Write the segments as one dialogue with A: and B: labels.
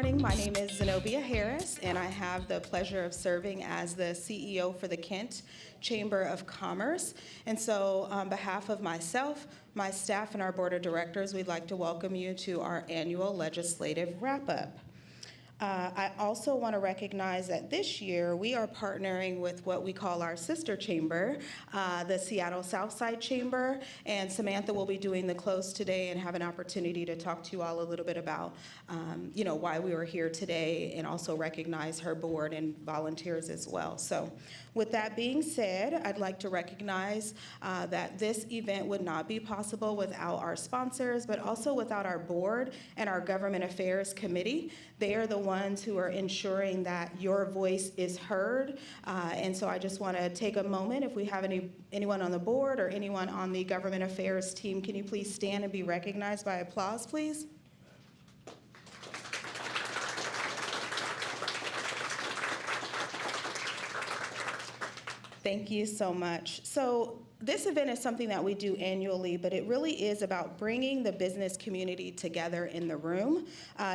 A: morning. My name is Zenovia Harris, and I have the pleasure of serving as the CEO for the Kent Chamber of Commerce. And so on behalf of myself, my staff, and our board of directors, we'd like to welcome you to our annual legislative wrap-up. I also want to recognize that this year we are partnering with what we call our sister chamber, the Seattle Southside Chamber, and Samantha will be doing the close today and have an opportunity to talk to you all a little bit about why we were here today, and also recognize her board and volunteers as well. So with that being said, I'd like to recognize that this event would not be possible without our sponsors, but also without our board and our government affairs committee. They are the ones who are ensuring that your voice is heard. And so I just want to take a moment. If we have anyone on the board or anyone on the government affairs team, can you please stand and be recognized by applause, please? Thank you so much. So this event is something that we do annually, but it really is about bringing the business community together in the room,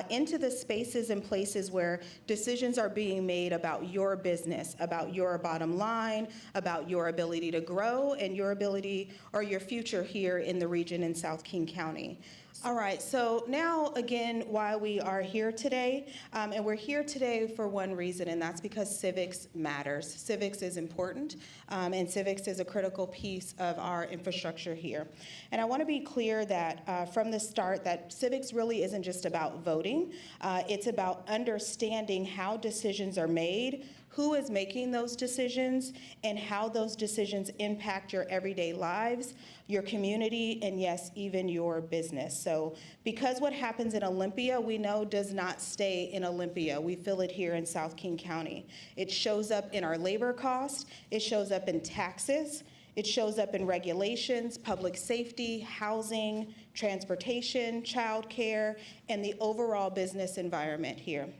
A: into the spaces and places where decisions are being made about your business, about your bottom line, about your ability to grow, and your ability or your future here in the region in South King County. All right, so now again, why we are here today, and we're here today for one reason, and that's because civics matters. Civics is important, and civics is a critical piece of our infrastructure here. And I want to be clear that from the start that civics really isn't just about voting. It's about understanding how decisions are made, who is making those decisions, and how those decisions impact your everyday lives, your community, and yes, even your business. So because what happens in Olympia, we know does not stay in Olympia. We feel it here in South King County. It shows up in our labor cost, it shows up in taxes, it shows up in regulations, public safety, housing, transportation, childcare, and the overall business environment here.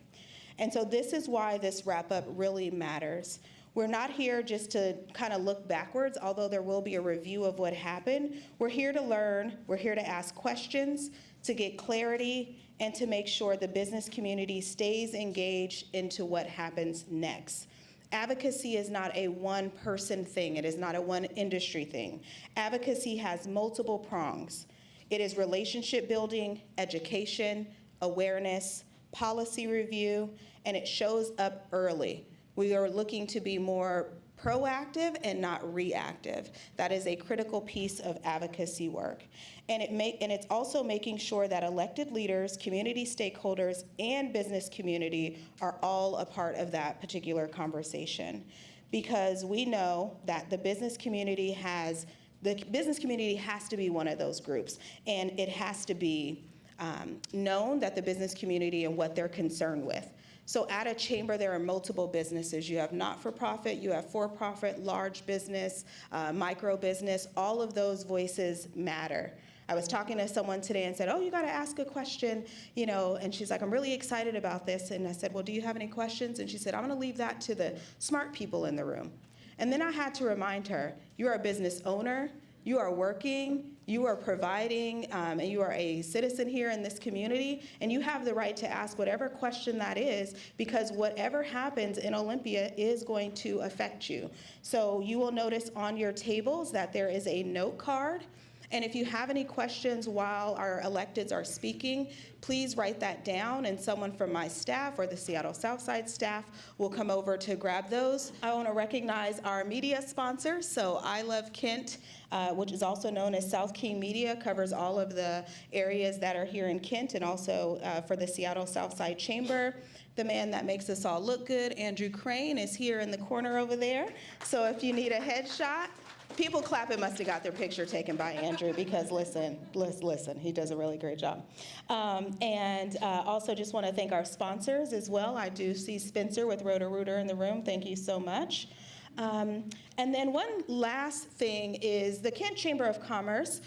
A: And so this is why this wrap-up really matters. We're not here just to kind of look backwards, although there will be a review of what happened. We're here to learn, we're here to ask questions, to get clarity, and to make sure the business community stays engaged into what happens next. Advocacy is not a one-person thing. It is not a one-industry thing. Advocacy has multiple prongs. It is relationship building, education, awareness, policy review, and it shows up early. We are looking to be more proactive and not reactive. That is a critical piece of advocacy work. And it's also making sure that elected leaders, community stakeholders, and business community are all a part of that particular conversation. Because we know that the business community has to be one of those groups, and it has to be known that the business community and what they're concerned with. So at a chamber, there are multiple businesses. You have not-for-profit, you have for-profit, large business, micro business. All of those voices matter. I was talking to someone today and said, oh, you got to ask a question, and she's like, I'm really excited about this. And I said, well, do you have any questions? And she said, I'm going to leave that to the smart people in the room. And then I had to remind her, you are a business owner, you are working, you are providing, and you are a citizen here in this community, and you have the right to ask whatever question that is, because whatever happens in Olympia is going to affect you. So you will notice on your tables that there is a note card. And if you have any questions while our electeds are speaking, please write that down, and someone from my staff or the Seattle Southside staff will come over to grab those. I want to recognize our media sponsors. So I Love Kent, which is also known as South King Media, covers all of the areas that are here in Kent, and also for the Seattle Southside Chamber. The man that makes us all look good, Andrew Crane, is here in the corner over there. So if you need a headshot, people clapping must have got their picture taken by Andrew, because listen, he does a really great job. And also just want to thank our sponsors as well. I do see Spencer with Roto-Rooter in the room. Thank you so much. And then one last thing is the Kent Chamber of Commerce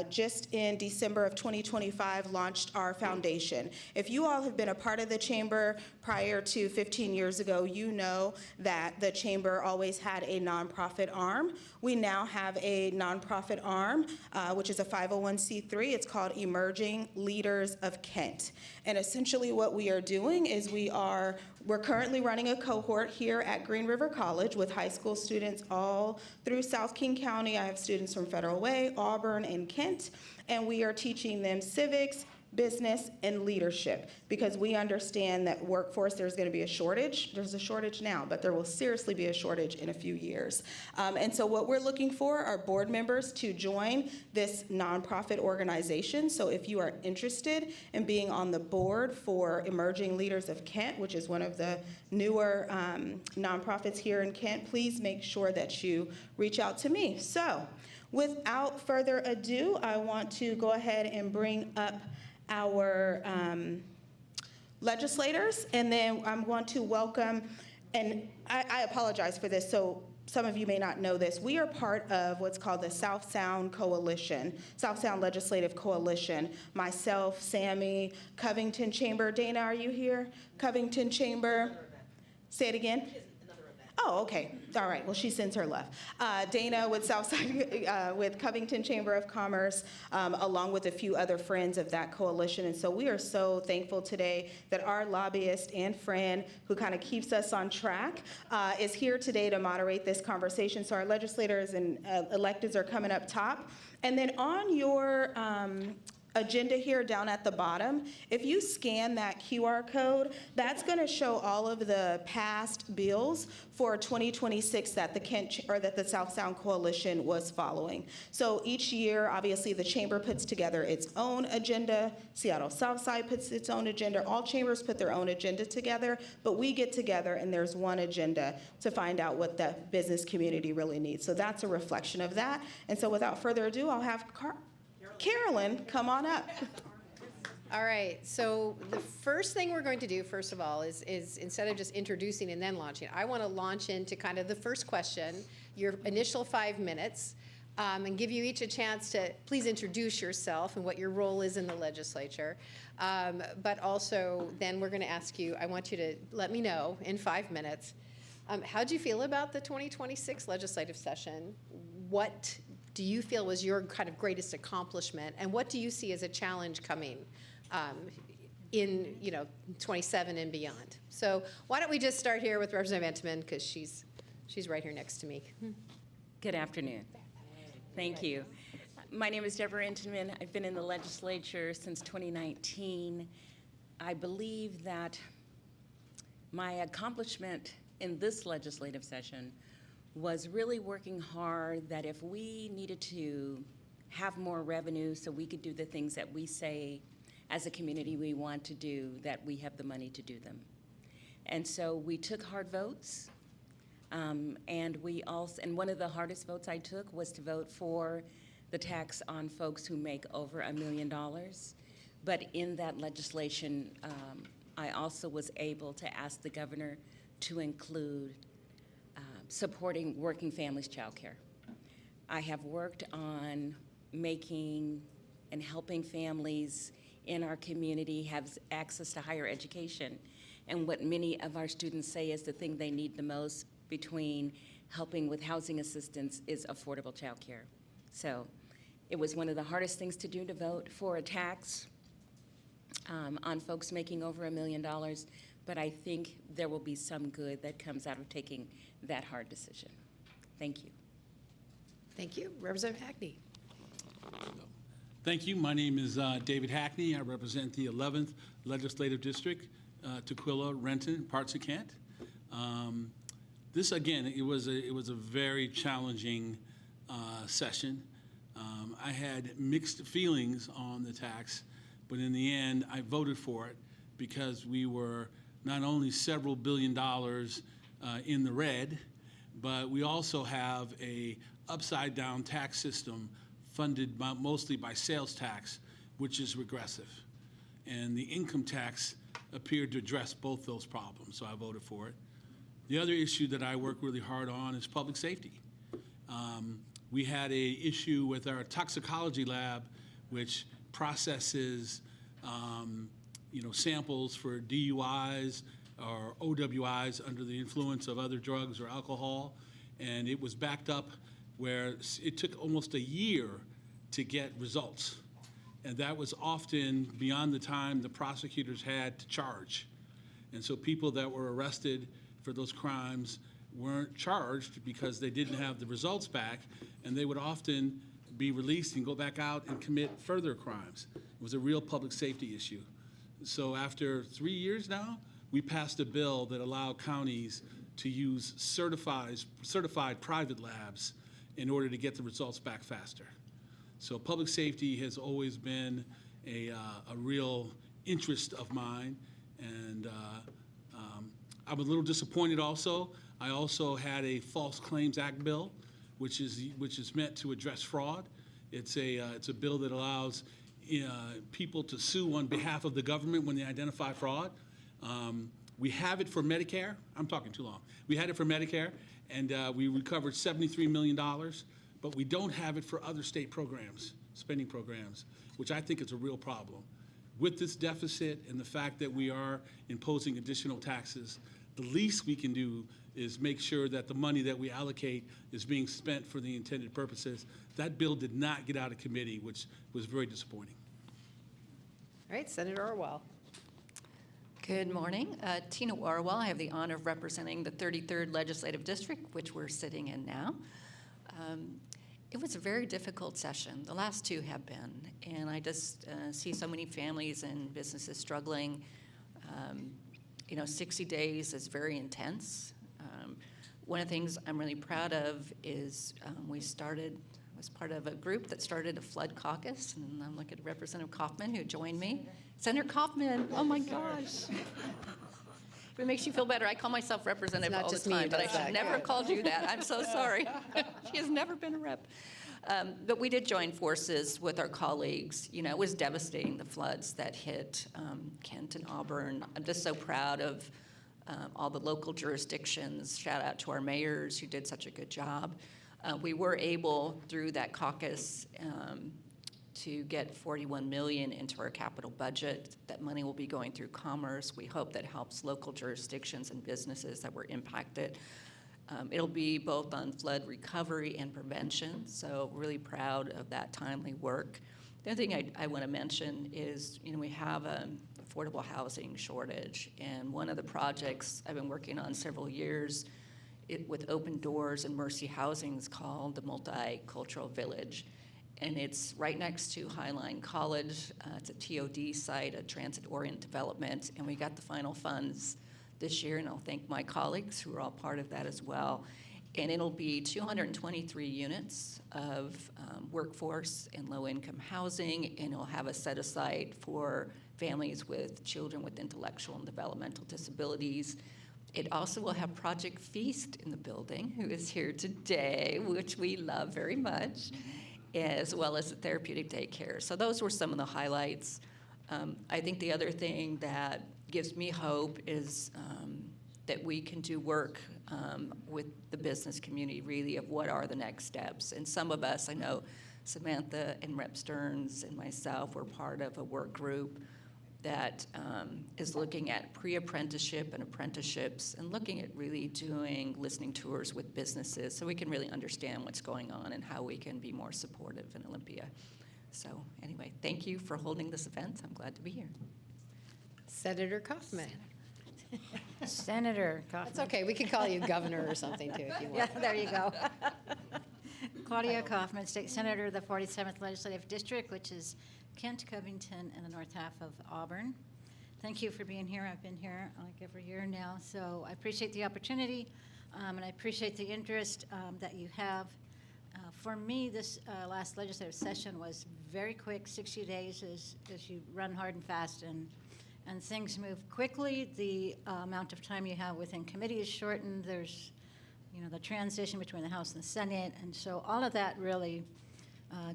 A: just in December of 2025 launched our foundation. If you all have been a part of the Chamber prior to 15 years ago, you know that the Chamber always had a nonprofit arm. We now have a nonprofit arm, which is a 501c3. It's called Emerging Leaders of Kent. And essentially what we are doing is we're currently running a cohort here at Green River College with high school students all through South King County. I have students from Federal Way, Auburn, and Kent, and we are teaching them civics, business, and leadership, because we understand that workforce, there's going to be a shortage. There's a shortage now, but there will seriously be a shortage in a few years. And so what we're looking for are board members to join this nonprofit organization. So if you are interested in being on the board for Emerging Leaders of Kent, which is one of the newer nonprofits here in Kent, please make sure that you reach out to me. So without further ado, I want to go ahead and bring up our legislators, and then I'm going to welcome, and I apologize for this, so some of you may not know this, we are part of what's called the South Sound Coalition, South Sound Legislative Coalition. Myself, Sammy, Covington Chamber. Dana, are you here? Covington Chamber. Say it again. Oh, okay. All right. Well, she sends her love. Dana with Southside, with Covington Chamber of Commerce, along with a few other friends of that coalition. And so we are so thankful today that our lobbyist and friend who kind of keeps us on track is here today to moderate this conversation. So our legislators and electeds are coming up top. And then on your agenda here down at the bottom, if you scan that QR code, that's going to show all of the past bills for 2026 that the South Sound Coalition was following. So each year, obviously, the chamber puts together its own agenda. Seattle Southside puts its own agenda. All chambers put their own agenda together, but we get together and there's one agenda to find out what the business community really needs. So that's a reflection of that. And so without further ado, I'll have Carolyn, come on up.
B: All right, so the first thing we're going to do, first of all, is instead of just introducing and then launching, I want to launch into kind of the first question, your initial 5 minutes, and give you each a chance to please introduce yourself and what your role is in the legislature. But also, then we're going to ask you, I want you to let me know in 5 minutes, how do you feel about the 2026 legislative session? What do you feel was your kind of greatest accomplishment, and what do you see as a challenge coming in 27 and beyond? So why don't we just start here with Representative Entenman, because she's right here next to me.
C: Good afternoon. Thank you. My name is Debra Entenman. I've been in the legislature since 2019. I believe that my accomplishment in this legislative session was really working hard that if we needed to have more revenue so we could do the things that we say as a community we want to do, that we have the money to do them. And so we took hard votes, and one of the hardest votes I took was to vote for the tax on folks who make over $1 million. But in that legislation, I also was able to ask the governor to include supporting working families' child care. I have worked on making and helping families in our community have access to higher education. And what many of our students say is the thing they need the most between helping with housing assistance is affordable child care. So it was one of the hardest things to do to vote for a tax on folks making over $1 million. But I think there will be some good that comes out of taking that hard decision. Thank you.
B: Thank you. Representative Hackney.
D: Thank you. My name is David Hackney. I represent the 11th Legislative District, Tukwila, Renton, parts of Kent. This, again, it was a very challenging session. I had mixed feelings on the tax, but in the end, I voted for it because we were not only several billion dollars in the red, but we also have a upside-down tax system funded mostly by sales tax, which is regressive. And the income tax appeared to address both those problems, so I voted for it. The other issue that I work really hard on is public safety. We had a issue with our toxicology lab, which processes samples for DUIs or OWIs under the influence of other drugs or alcohol, and it was backed up where it took almost a year to get results. And that was often beyond the time the prosecutors had to charge. And so people that were arrested for those crimes weren't charged because they didn't have the results back, and they would often be released and go back out and commit further crimes. It was a real public safety issue. So after 3 years now, we passed a bill that allowed counties to use certified private labs in order to get the results back faster. So public safety has always been a real interest of mine, and I'm a little disappointed also. I also had a False Claims Act bill, which is meant to address fraud. It's a bill that allows people to sue on behalf of the government when they identify fraud. We have it for Medicare. I'm talking too long. We had it for Medicare, and we recovered $73 million, but we don't have it for other state programs, spending programs, which I think is a real problem. With this deficit and the fact that we are imposing additional taxes, the least we can do is make sure that the money that we allocate is being spent for the intended purposes. That bill did not get out of committee, which was very disappointing.
B: All right, Senator Orwall.
E: Good morning. Tina Orwall. I have the honor of representing the 33rd Legislative District, which we're sitting in now. It was a very difficult session. The last two have been, and I just see so many families and businesses struggling. 60 days is very intense. One of the things I'm really proud of is was part of a group that started a flood caucus, and I'm looking at Representative Kauffman, who joined me. Senator Kauffman, oh my gosh. If it makes you feel better, I call myself representative all the time, but I should never have called you that. I'm so sorry. She has never been a rep. But we did join forces with our colleagues. It was devastating, the floods that hit Kent and Auburn. I'm just so proud of all the local jurisdictions. Shout out to our mayors who did such a good job. We were able, through that caucus, to get $41 million into our capital budget. That money will be going through commerce. We hope that helps local jurisdictions and businesses that were impacted. It'll be both on flood recovery and prevention, so really proud of that timely work. The other thing I want to mention is, we have an affordable housing shortage, and one of the projects I've been working on several years with Open Doors and Mercy Housing is called the Multicultural Village. And it's right next to Highline College. It's a TOD site, a transit-oriented development, and we got the final funds this year, and I'll thank my colleagues who are all part of that as well. And it'll be 223 units of workforce and low-income housing, and it'll have a set-aside for families with children with intellectual and developmental disabilities. It also will have Project Feast in the building, who is here today, which we love very much, as well as the therapeutic daycare. So those were some of the highlights. I think the other thing that gives me hope is that we can do work with the business community, really, of what are the next steps. And some of us, I know Samantha and Rep. Stearns and myself were part of a work group that is looking at pre-apprenticeship and apprenticeships and looking at really doing listening tours with businesses so we can really understand what's going on and how we can be more supportive in Olympia. So anyway, thank you for holding this event. I'm glad to be here.
B: Senator Kauffman.
F: Senator Kauffman.
B: It's okay, we can call you governor or something too if you want.
F: Yeah, there you go. Claudia Kauffman, State Senator of the 47th Legislative District, which is Kent, Covington, and the north half of Auburn. Thank you for being here. I've been here like every year now, so I appreciate the opportunity, and I appreciate the interest that you have. For me, this last legislative session was very quick, 60 days as you run hard and fast, and things move quickly. The amount of time you have within committee is shortened. There's, the transition between the House and the Senate, and so all of that really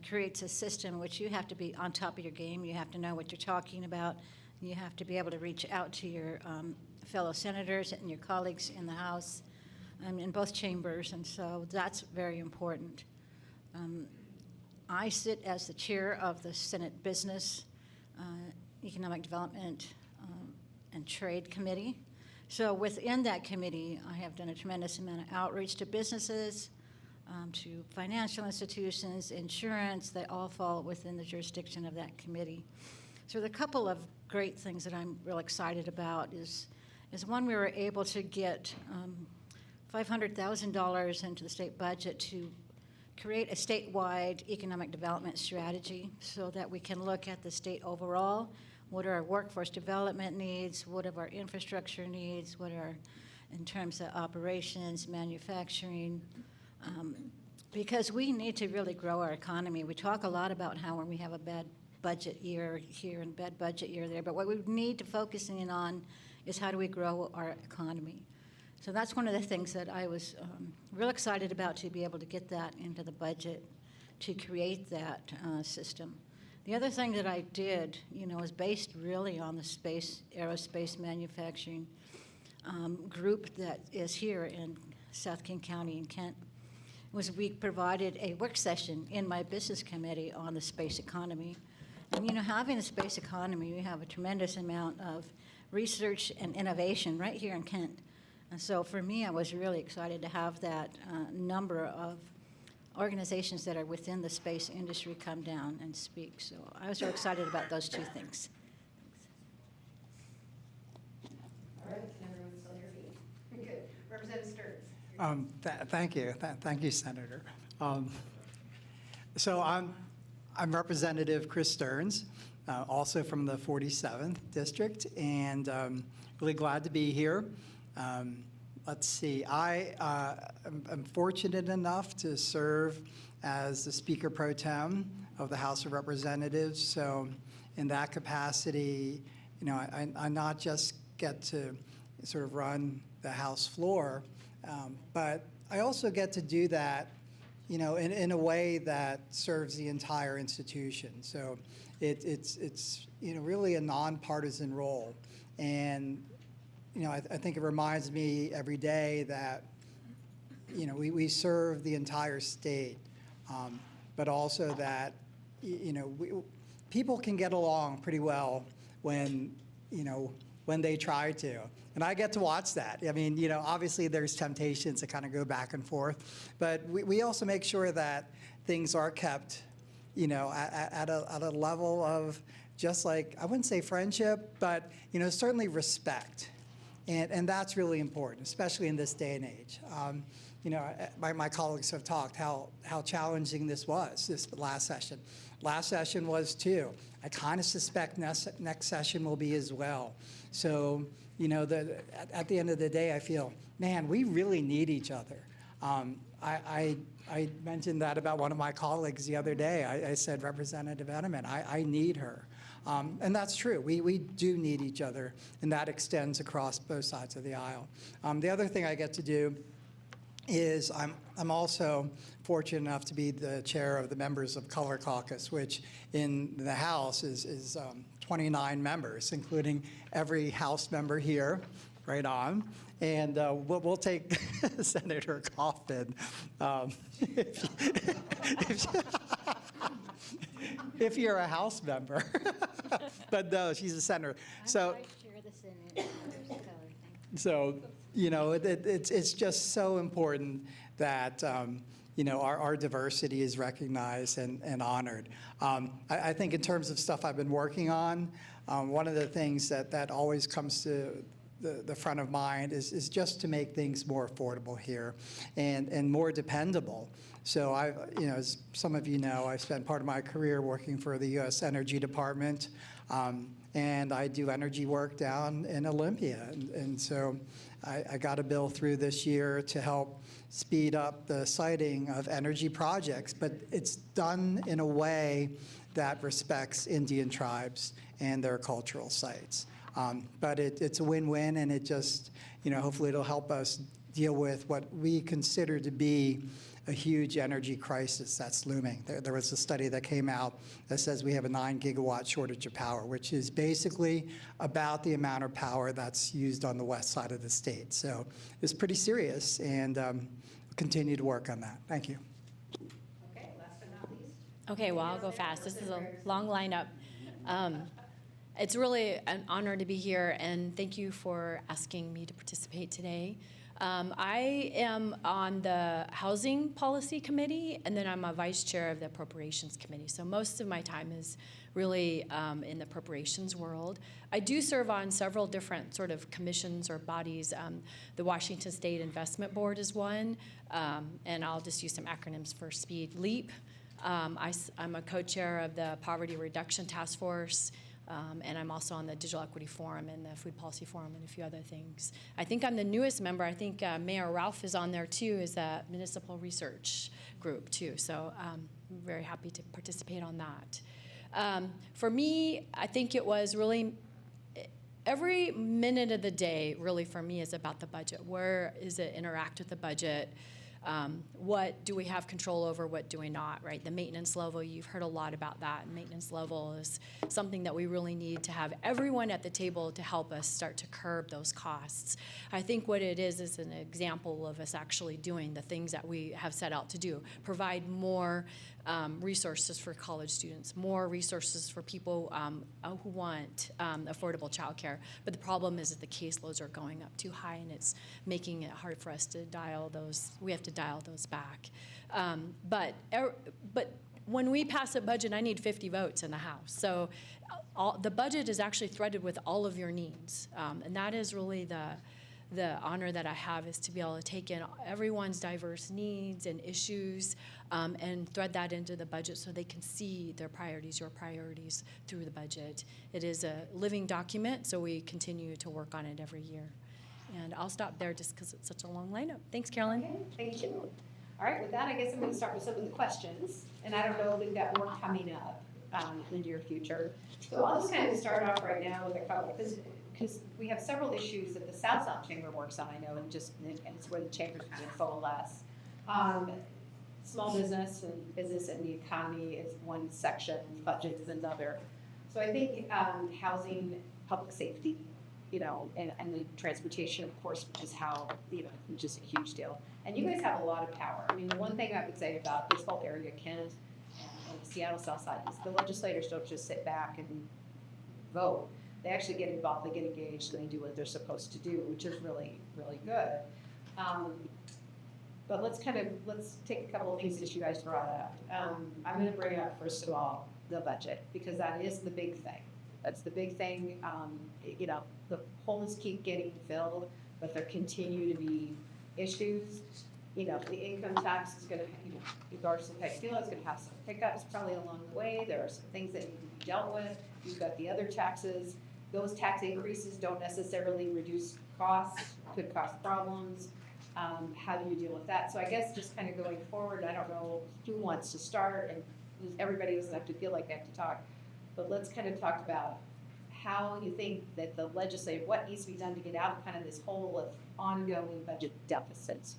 F: creates a system which you have to be on top of your game. You have to know what you're talking about. You have to be able to reach out to your fellow senators and your colleagues in the House, in both chambers, and so that's very important. I sit as the chair of the Senate Business, Economic Development, and Trade Committee. So within that committee, I have done a tremendous amount of outreach to businesses, to financial institutions, insurance. They all fall within the jurisdiction of that committee. So the couple of great things that I'm real excited about is one, we were able to get $500,000 into the state budget to create a statewide economic development strategy so that we can look at the state overall. What are our workforce development needs? What are our infrastructure needs? What are, in terms of operations, manufacturing? Because we need to really grow our economy. We talk a lot about how when we have a bad budget year here and bad budget year there, but what we need to focus in on is how do we grow our economy. So that's one of the things that I was real excited about, to be able to get that into the budget to create that system. The other thing that I did, was based really on the aerospace manufacturing group that is here in South King County in Kent, was we provided a work session in my business committee on the space economy. And having a space economy, we have a tremendous amount of research and innovation right here in Kent. And so for me, I was really excited to have that number of organizations that are within the space industry come down and speak. So I was very excited about those two things.
B: All right, everyone's still here. Good. Representative Stearns.
G: Thank you. Thank you, Senator. So I'm Representative Chris Stearns, also from the 47th District, and really glad to be here. Let's see, I'm fortunate enough to serve as the Speaker Pro Tem of the House of Representatives. So in that capacity, I not just get to sort of run the House floor, but I also get to do that, in a way that serves the entire institution. So it's really a nonpartisan role. And I think it reminds me every day that, we serve the entire state, but also that, people can get along pretty well when they try to. And I get to watch that. I mean, obviously there's temptations to kind of go back and forth, but we also make sure that things are kept, at a level of just like, I wouldn't say friendship, but, certainly respect. And that's really important, especially in this day and age. My colleagues have talked how challenging this was, this last session. Last session was too. I kind of suspect next session will be as well. So, at the end of the day, I feel, man, we really need each other. I mentioned that about one of my colleagues the other day. I said, Representative Entenman, I need her. And that's true. We do need each other, and that extends across both sides of the aisle. The other thing I get to do is I'm also fortunate enough to be the chair of the Members of Color Caucus, which in the House is 29 members, including every House member here, right on. And we'll take Senator Kauffman if you're a House member. But no, she's a senator. So, it's just so important that our diversity is recognized and honored. I think in terms of stuff I've been working on, one of the things that always comes to the front of mind is just to make things more affordable here and more dependable. So as some of you know, I spent part of my career working for the U.S. Energy Department, and I do energy work down in Olympia. And so I got a bill through this year to help speed up the siting of energy projects, but it's done in a way that respects Indian tribes and their cultural sites. But it's a win-win, and it just, hopefully it'll help us deal with what we consider to be a huge energy crisis that's looming. There was a study that came out that says we have a 9 gigawatt shortage of power, which is basically about the amount of power that's used on the west side of the state. So it's pretty serious, and we'll continue to work on that. Thank you.
B: Okay, last but not least.
H: Okay, well, I'll go fast. This is a long lineup. It's really an honor to be here, and thank you for asking me to participate today. I am on the Housing Policy Committee, and then I'm a vice chair of the Appropriations Committee. So most of my time is really in the appropriations world. I do serve on several different sort of commissions or bodies. The Washington State Investment Board is one, and I'll just use some acronyms for speed. LEAP. I'm a co-chair of the Poverty Reduction Task Force. And I'm also on the Digital Equity Forum and the Food Policy Forum and a few other things. I think I'm the newest member. I think Mayor Ralph is on there too, is a municipal research group too. So I'm very happy to participate on that. For me, I think it was really, every minute of the day really for me is about the budget. Where is it interact with the budget? What do we have control over, what do we not, right? The maintenance level, you've heard a lot about that. Maintenance level is something that we really need to have everyone at the table to help us start to curb those costs. I think what it is an example of us actually doing the things that we have set out to do. Provide more resources for college students, more resources for people who want affordable childcare. But the problem is that the caseloads are going up too high, and it's making it hard for us to dial those. We have to dial those back. But when we pass a budget, I need 50 votes in the House. So the budget is actually threaded with all of your needs, and that is really the honor that I have, is to be able to take in everyone's diverse needs and issues and thread that into the budget so they can see their priorities, your priorities, through the budget. It is a living document, so we continue to work on it every year. And I'll stop there just because it's such a long lineup. Thanks, Carolyn.
B: Okay, thank you. All right, with that, I guess I'm going to start with some of the questions. And I don't know if we've got more coming up in the near future. So I'll just kind of start off right now with a couple, because we have several issues that the Southside Chamber works on, I know, and it's where the chamber's kind of coalesce. Small business and the economy is one section, budget is another. So I think housing, public safety, and the transportation, of course, which is how, which is a huge deal. And you guys have a lot of power. I mean, the one thing I would say about this whole area, Kent, and Seattle Southside, is the legislators don't just sit back and vote. They actually get involved, they get engaged, and they do what they're supposed to do, which is really, really good. But let's take a couple of things that you guys brought up. I'm going to bring up, first of all, the budget, because that is the big thing. That's the big thing. The holes keep getting filled, but there continue to be issues. The income tax is going to, regardless of how you feel, it's going to have some hiccups probably along the way. There are some things that need to be dealt with. You've got the other taxes. Those tax increases don't necessarily reduce costs, could cause problems. How do you deal with that? So I guess just kind of going forward, I don't know who wants to start, and everybody doesn't have to feel like they have to talk, but let's kind of talk about how you think that the legislature, what needs to be done to get out of kind of this hole of ongoing budget deficits.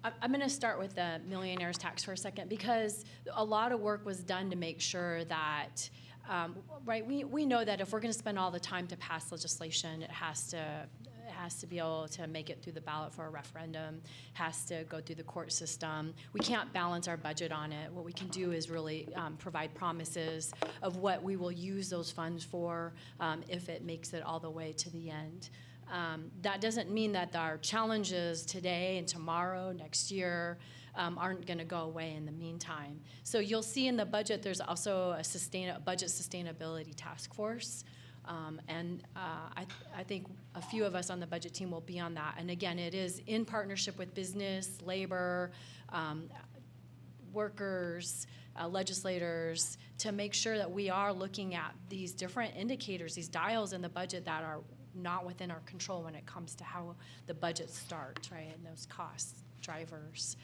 H: I'm going to start with the millionaire's tax for a second, because a lot of work was done to make sure that, we know that if we're going to spend all the time to pass legislation, it has to be able to make it through the ballot for a referendum, has to go through the court system. We can't balance our budget on it. What we can do is really provide promises of what we will use those funds for if it makes it all the way to the end. That doesn't mean that our challenges today and tomorrow, next year, aren't going to go away in the meantime. So you'll see in the budget there's also a budget sustainability task force. I think a few of us on the budget team will be on that. And again, it is in partnership with business, labor, workers, legislators, to make sure that we are looking at these different indicators, these dials in the budget that are not within our control when it comes to how the budget starts, right, and those cost drivers.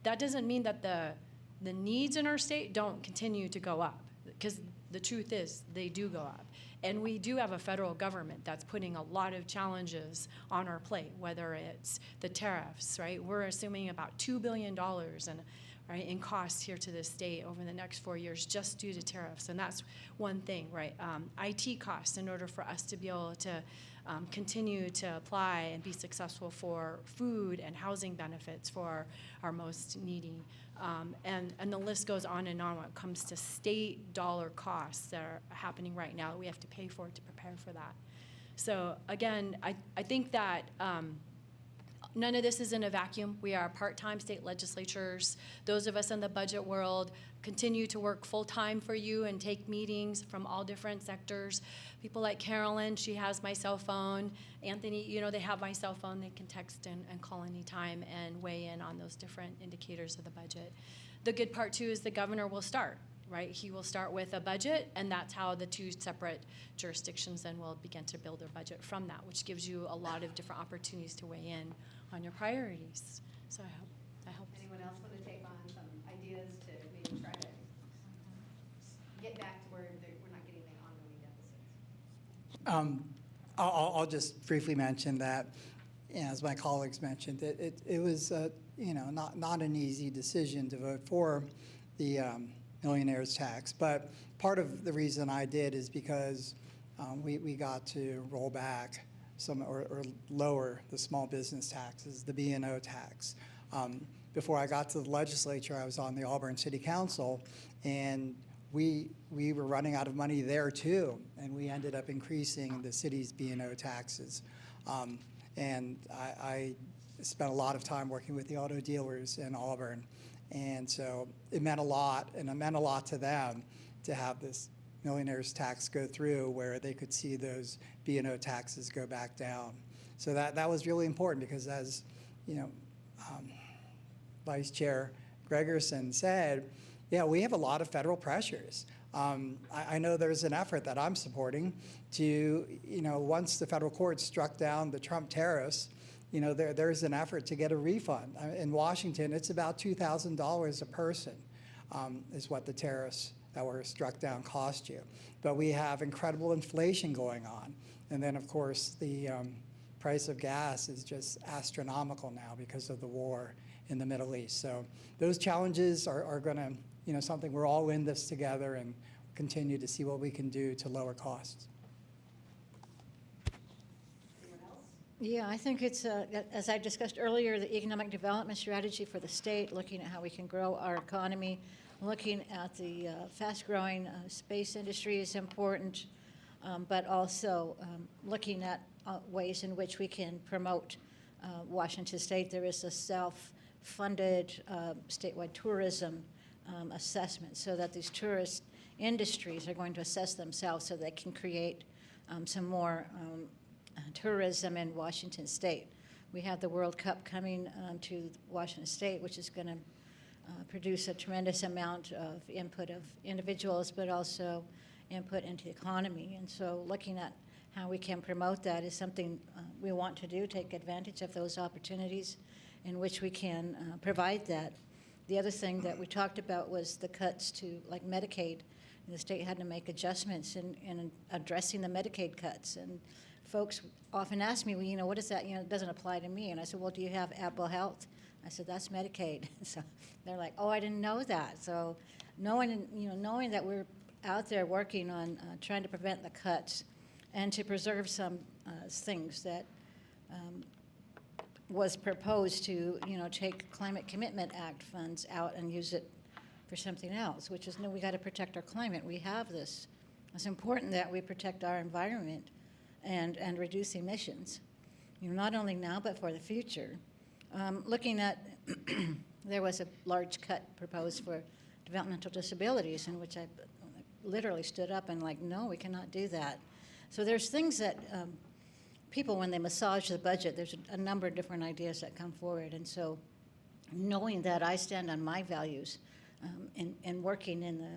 H: That doesn't mean that the needs in our state don't continue to go up, because the truth is they do go up. And we do have a federal government that's putting a lot of challenges on our plate, whether it's the tariffs, right? We're assuming about $2 billion in costs here to the state over the next 4 years just due to tariffs. And that's one thing, right? IT costs in order for us to be able to continue to apply and be successful for food and housing benefits for our most needy. And the list goes on and on when it comes to state dollar costs that are happening right now that we have to pay for to prepare for that. So again, I think that none of this is in a vacuum. We are part-time state legislatures. Those of us in the budget world continue to work full-time for you and take meetings from all different sectors. People like Carolyn, she has my cell phone. Anthony, they have my cell phone. They can text and call anytime and weigh in on those different indicators of the budget. The good part, too, is the governor will start, right? He will start with a budget, and that's how the two separate jurisdictions then will begin to build their budget from that, which gives you a lot of different opportunities to weigh in on your priorities. So I hope.
B: Anyone else want to take on some ideas to maybe try to get back to where we're not getting the ongoing deficits?
G: I'll just briefly mention that, as my colleagues mentioned, it was not an easy decision to vote for the millionaire's tax. But part of the reason I did is because we got to roll back some or lower the small business taxes, the B&O tax. Before I got to the legislature, I was on the Auburn City Council, and we were running out of money there too, and we ended up increasing the city's B&O taxes. And I spent a lot of time working with the auto dealers in Auburn, and so it meant a lot, and it meant a lot to them to have this millionaire's tax go through where they could see those B&O taxes go back down. So that was really important because, as Vice Chair Gregerson said, yeah, we have a lot of federal pressures. I know there's an effort that I'm supporting to, once the federal court struck down the Trump tariffs, there's an effort to get a refund. In Washington, it's about $2,000 a person is what the tariffs that were struck down cost you. But we have incredible inflation going on. And then, of course, the price of gas is just astronomical now because of the war in the Middle East. So those challenges are going to, something we're all in this together and continue to see what we can do to lower costs.
F: Yeah, I think it's, as I discussed earlier, the economic development strategy for the state, looking at how we can grow our economy, looking at the fast-growing space industry is important, but also looking at ways in which we can promote Washington State. There is a self-funded statewide tourism assessment so that these tourist industries are going to assess themselves so they can create some more tourism in Washington State. We have the World Cup coming to Washington State, which is going to produce a tremendous amount of input of individuals, but also input into the economy. And so looking at how we can promote that is something we want to do, take advantage of those opportunities in which we can provide that. The other thing that we talked about was the cuts to, like, Medicaid. And the state had to make adjustments in addressing the Medicaid cuts. And folks often ask me, well, what is that? It doesn't apply to me. And I said, well, do you have Apple Health? I said, that's Medicaid. So they're like, oh, I didn't know that. So knowing that we're out there working on trying to prevent the cuts and to preserve some things that was proposed to, take Climate Commitment Act funds out and use it for something else, which is, no, we got to protect our climate. We have this. It's important that we protect our environment and reduce emissions, not only now but for the future. Looking at, there was a large cut proposed for developmental disabilities in which I literally stood up and no, we cannot do that. So there's things that people, when they massage the budget, there's a number of different ideas that come forward. And so knowing that I stand on my values and working in the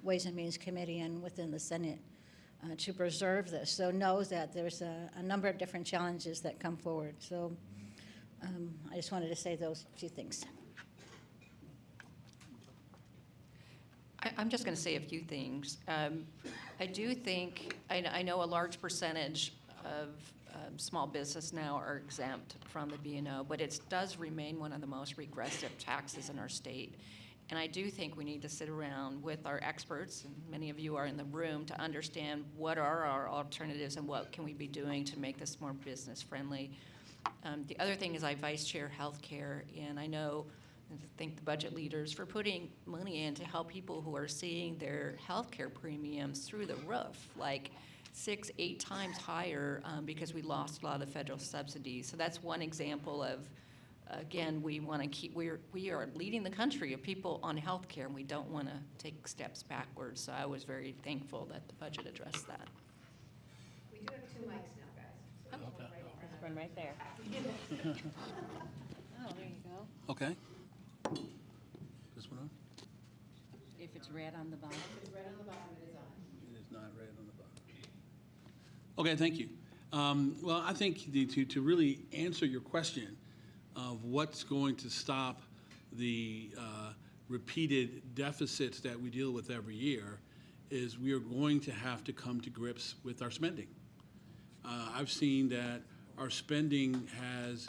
F: Ways and Means Committee and within the Senate to preserve this. So know that there's a number of different challenges that come forward. So I just wanted to say those few things.
E: I'm just going to say a few things. I do think, I know a large percentage of small business now are exempt from the B&O, but it does remain one of the most regressive taxes in our state. And I do think we need to sit around with our experts, and many of you are in the room, to understand what are our alternatives and what can we be doing to make this more business friendly. The other thing is I vice chair healthcare, and I know, and thank the budget leaders for putting money in to help people who are seeing their healthcare premiums through the roof, like 6-8 times higher, because we lost a lot of federal subsidies. So that's one example of, again, we want to keep, we are leading the country of people on healthcare, and we don't want to take steps backwards. So I was very thankful that the budget addressed that.
B: We do have 2 mics now, guys.
D: Okay.
C: There's one right there.
H: Oh, there you go.
D: Okay. This one on?
C: If it's red on the bottom.
B: It's red on the bottom, it is on.
D: It is not red on the bottom. Okay, thank you. Well, I think to really answer your question of what's going to stop the repeated deficits that we deal with every year is we are going to have to come to grips with our spending. I've seen that our spending has,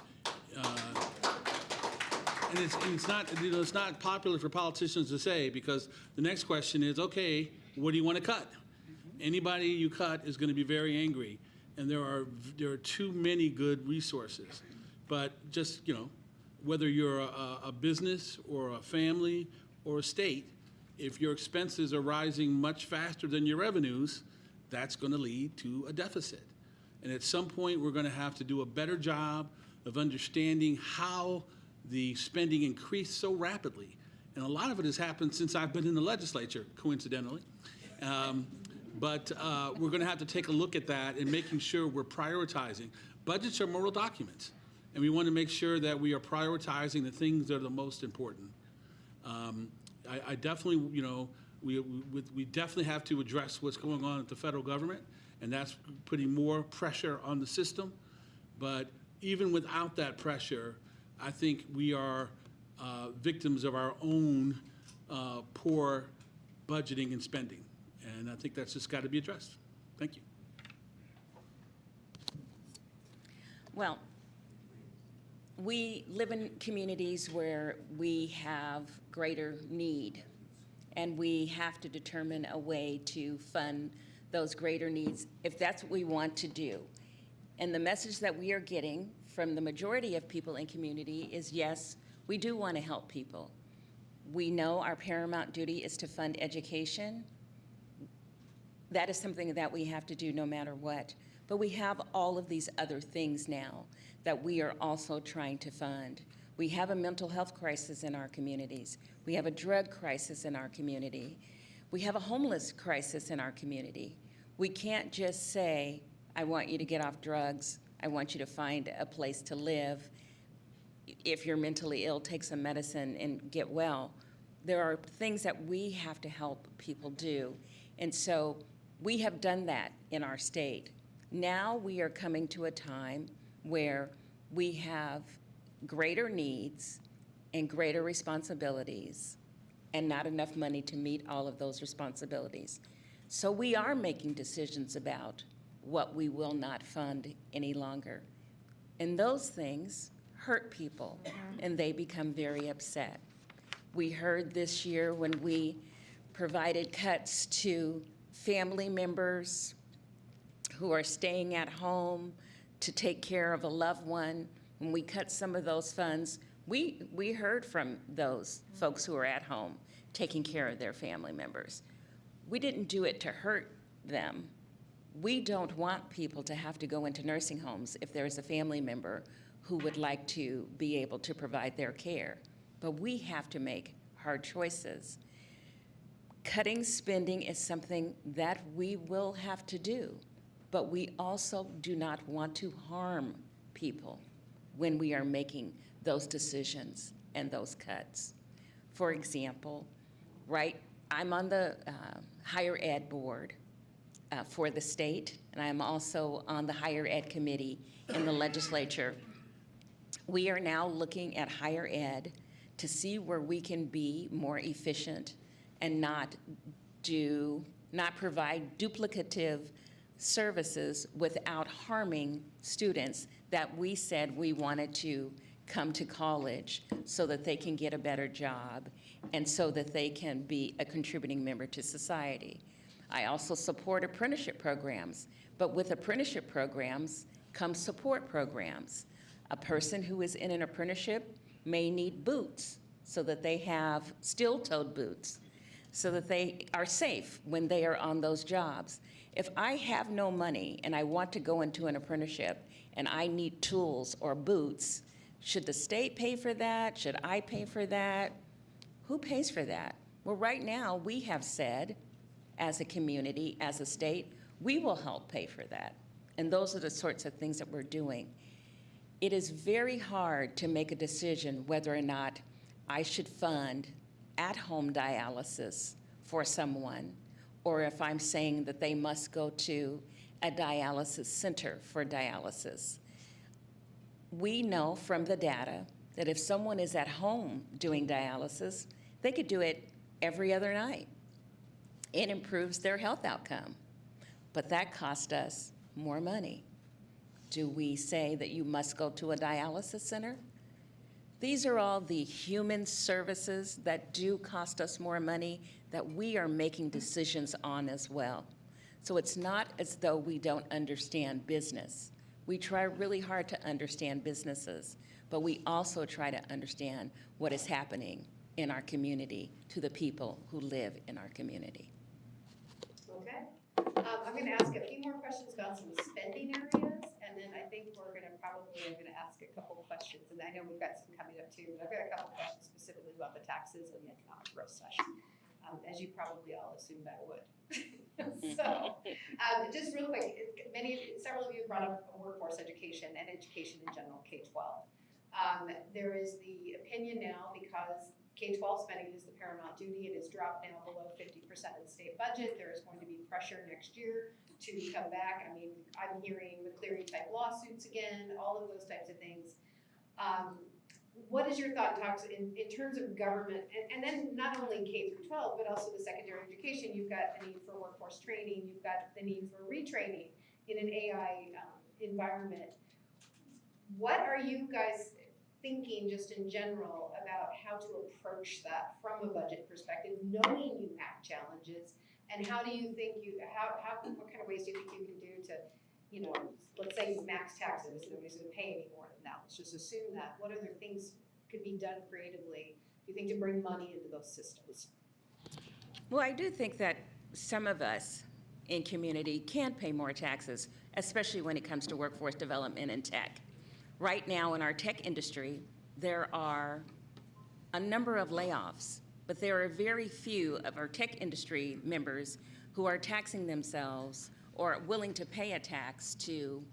D: and it's not, it's not popular for politicians to say, because the next question is, okay, what do you want to cut? Anybody you cut is going to be very angry, and there are too many good resources. But just, whether you're a business or a family or a state, if your expenses are rising much faster than your revenues, that's going to lead to a deficit. And at some point, we're going to have to do a better job of understanding how the spending increased so rapidly. And a lot of it has happened since I've been in the legislature, coincidentally. But we're going to have to take a look at that and making sure we're prioritizing. Budgets are moral documents, and we want to make sure that we are prioritizing the things that are the most important. I definitely, we definitely have to address what's going on at the federal government, and that's putting more pressure on the system. But even without that pressure, I think we are victims of our own poor budgeting and spending. And I think that's just got to be addressed. Thank you.
C: Well, we live in communities where we have greater need, and we have to determine a way to fund those greater needs if that's what we want to do. And the message that we are getting from the majority of people in community is, yes, we do want to help people. We know our paramount duty is to fund education. That is something that we have to do no matter what. But we have all of these other things now that we are also trying to fund. We have a mental health crisis in our communities. We have a drug crisis in our community. We have a homeless crisis in our community. We can't just say, I want you to get off drugs. I want you to find a place to live. If you're mentally ill, take some medicine and get well. There are things that we have to help people do. And so we have done that in our state. Now we are coming to a time where we have greater needs and greater responsibilities and not enough money to meet all of those responsibilities. So we are making decisions about what we will not fund any longer. And those things hurt people, and they become very upset. We heard this year when we provided cuts to family members who are staying at home to take care of a loved one. When we cut some of those funds, we heard from those folks who are at home taking care of their family members. We didn't do it to hurt them. We don't want people to have to go into nursing homes if there is a family member who would like to be able to provide their care. But we have to make hard choices. Cutting spending is something that we will have to do, but we also do not want to harm people when we are making those decisions and those cuts. For example, I'm on the higher ed board for the state, and I'm also on the higher ed committee in the legislature. We are now looking at higher ed to see where we can be more efficient and not do not provide duplicative services without harming students that we said we wanted to come to college so that they can get a better job and so that they can be a contributing member to society. I also support apprenticeship programs, but with apprenticeship programs come support programs. A person who is in an apprenticeship may need boots so that they have steel-toed boots so that they are safe when they are on those jobs. If I have no money and I want to go into an apprenticeship and I need tools or boots, should the state pay for that? Should I pay for that? Who pays for that? Well, right now, we have said, as a community, as a state, we will help pay for that. And those are the sorts of things that we're doing. It is very hard to make a decision whether or not I should fund at-home dialysis for someone, or if I'm saying that they must go to a dialysis center for dialysis. We know from the data that if someone is at home doing dialysis, they could do it every other night. It improves their health outcome, but that costs us more money. Do we say that you must go to a dialysis center? These are all the human services that do cost us more money that we are making decisions on as well. So it's not as though we don't understand business. We try really hard to understand businesses, but we also try to understand what is happening in our community to the people who live in our community.
B: Okay. I'm going to ask a few more questions about some spending areas, and then I think I'm going to ask a couple of questions, and I know we've got some coming up too, but I've got a couple of questions specifically about the taxes and the economic growth session, as you probably all assumed I would. So, just real quick, several of you brought up workforce education and education in general, K-12. There is the opinion now, because K-12 spending is the paramount duty, it has dropped now below 50% of the state budget. There is going to be pressure next year to come back. I mean, I'm hearing McCleary type lawsuits again, all of those types of things. What is your thought, talks in terms of government, and then not only K through 12, but also the secondary education? You've got the need for workforce training, you've got the need for retraining in an AI environment. What are you guys thinking just in general about how to approach that from a budget perspective, knowing you have challenges, and how do you think what kind of ways do you think you can do to, let's say you max taxes, nobody's gonna pay any more than that, let's just assume that. What other things could be done creatively, do you think, to bring money into those systems?
C: Well, I do think that some of us in community can pay more taxes, especially when it comes to workforce development and tech. Right now in our tech industry, there are a number of layoffs, but there are very few of our tech industry members who are taxing themselves or willing to pay a tax to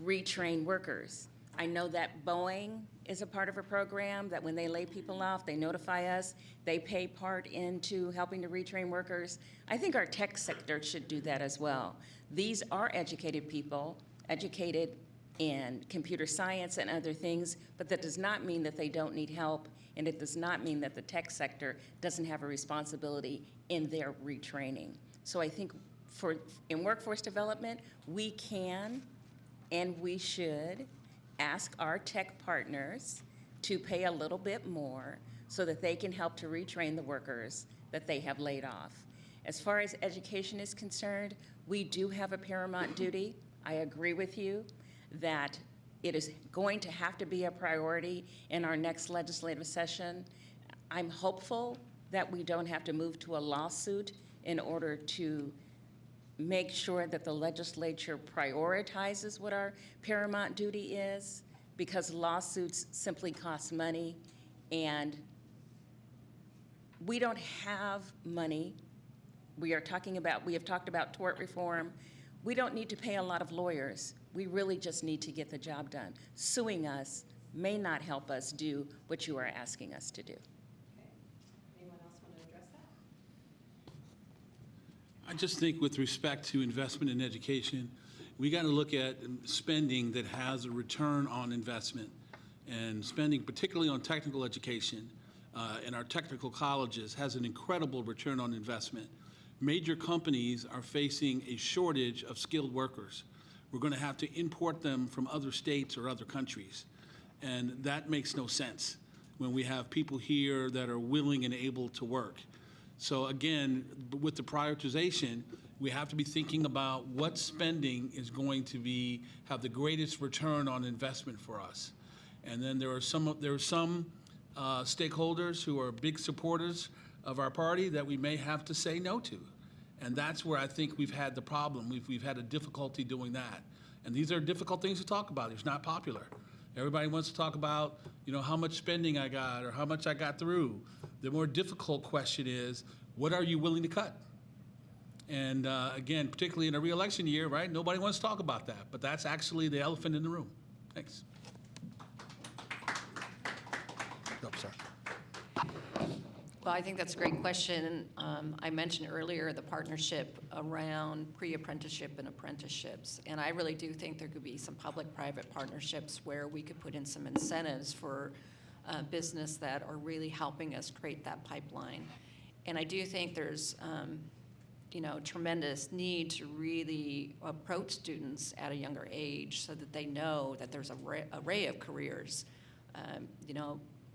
C: retrain workers. I know that Boeing is a part of a program that when they lay people off, they notify us, they pay part into helping to retrain workers. I think our tech sector should do that as well. These are educated people, educated in computer science and other things, but that does not mean that they don't need help, and it does not mean that the tech sector doesn't have a responsibility in their retraining. So I think in workforce development, we can and we should ask our tech partners to pay a little bit more so that they can help to retrain the workers that they have laid off. As far as education is concerned, we do have a paramount duty. I agree with you that it is going to have to be a priority in our next legislative session. I'm hopeful that we don't have to move to a lawsuit in order to make sure that the legislature prioritizes what our paramount duty is, because lawsuits simply cost money, and we don't have money. We have talked about tort reform. We don't need to pay a lot of lawyers. We really just need to get the job done. Suing us may not help us do what you are asking us to do.
B: Okay. Anyone else want to address that?
D: I just think with respect to investment in education, we got to look at spending that has a return on investment, and spending particularly on technical education in our technical colleges has an incredible return on investment. major companies are facing a shortage of skilled workers. We're going to have to import them from other states or other countries. And that makes no sense when we have people here that are willing and able to work. So again, with the prioritization, we have to be thinking about what spending is going to have the greatest return on investment for us. And then there are some stakeholders who are big supporters of our party that we may have to say no to. And that's where I think we've had the problem. We've had a difficulty doing that. And these are difficult things to talk about. It's not popular. Everybody wants to talk about, how much spending I got or how much I got through. The more difficult question is, what are you willing to cut? And again, particularly in a re-election year, right? Nobody wants to talk about that, but that's actually the elephant in the room. Thanks.
I: Oh, sorry.
E: Well, I think that's a great question. I mentioned earlier the partnership around pre-apprenticeship and apprenticeships. And I really do think there could be some public-private partnerships where we could put in some incentives for business that are really helping us create that pipeline. And I do think there's tremendous need to really approach students at a younger age so that they know that there's an array of careers.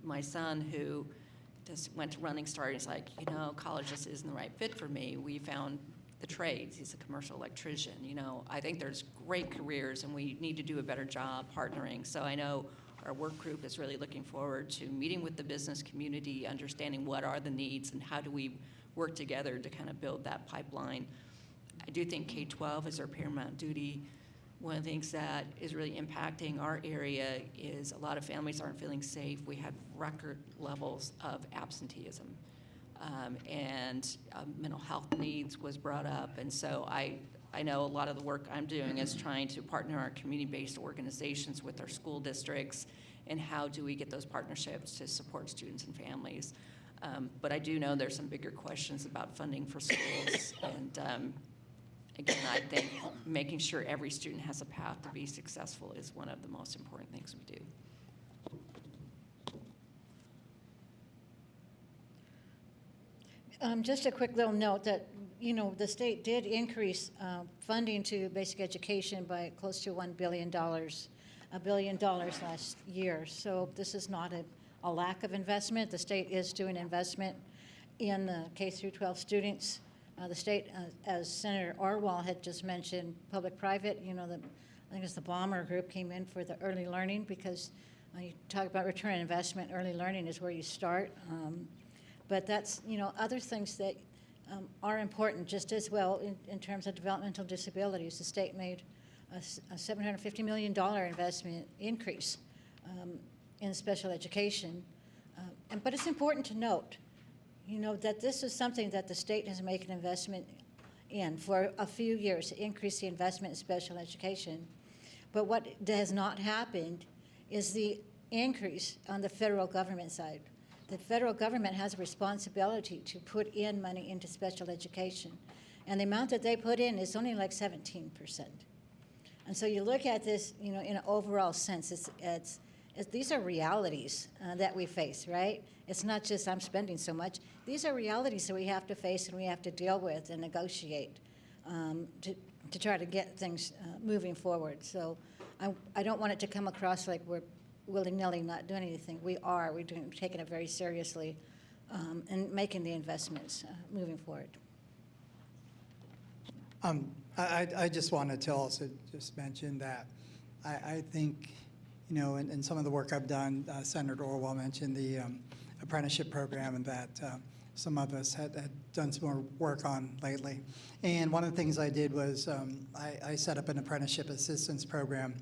E: My son who just went to running start, he's like, college just isn't the right fit for me. We found the trades. He's a commercial electrician. I think there's great careers and we need to do a better job partnering. So I know our work group is really looking forward to meeting with the business community, understanding what are the needs and how do we work together to kind of build that pipeline. I do think K-12 is our paramount duty. One of the things that is really impacting our area is a lot of families aren't feeling safe. We had record levels of absenteeism. And mental health needs was brought up. And so I know a lot of the work I'm doing is trying to partner our community-based organizations with our school districts and how do we get those partnerships to support students and families. But I do know there's some bigger questions about funding for schools. And again, I think making sure every student has a path to be successful is one of the most important things we do.
F: Just a quick little note that, the state did increase funding to basic education by close to $1 billion last year. So this is not a lack of investment. The state is doing investment in the K through 12 students. The state, as Senator Orwall had just mentioned, public-private, I think it's the Bomber Group came in for the early learning because you talk about return on investment, early learning is where you start. But that's, other things that are important just as well in terms of developmental disabilities. The state made a $750 million investment increase in special education. But it's important to note, that this is something that the state has made an investment in for a few years to increase the investment in special education. But what has not happened is the increase on the federal government side. The federal government has a responsibility to put in money into special education. And the amount that they put in is only like 17%. And so you look at this, in an overall sense, these are realities that we face, right? It's not just I'm spending so much. These are realities that we have to face and we have to deal with and negotiate to try to get things moving forward. So I don't want it to come across like we're willy-nilly not doing anything. We're taking it very seriously and making the investments moving forward.
G: I just wanted to also just mention that I think, in some of the work I've done, Senator Orwall mentioned the apprenticeship program and that some of us had done some more work on lately. And one of the things I did was I set up an apprenticeship assistance program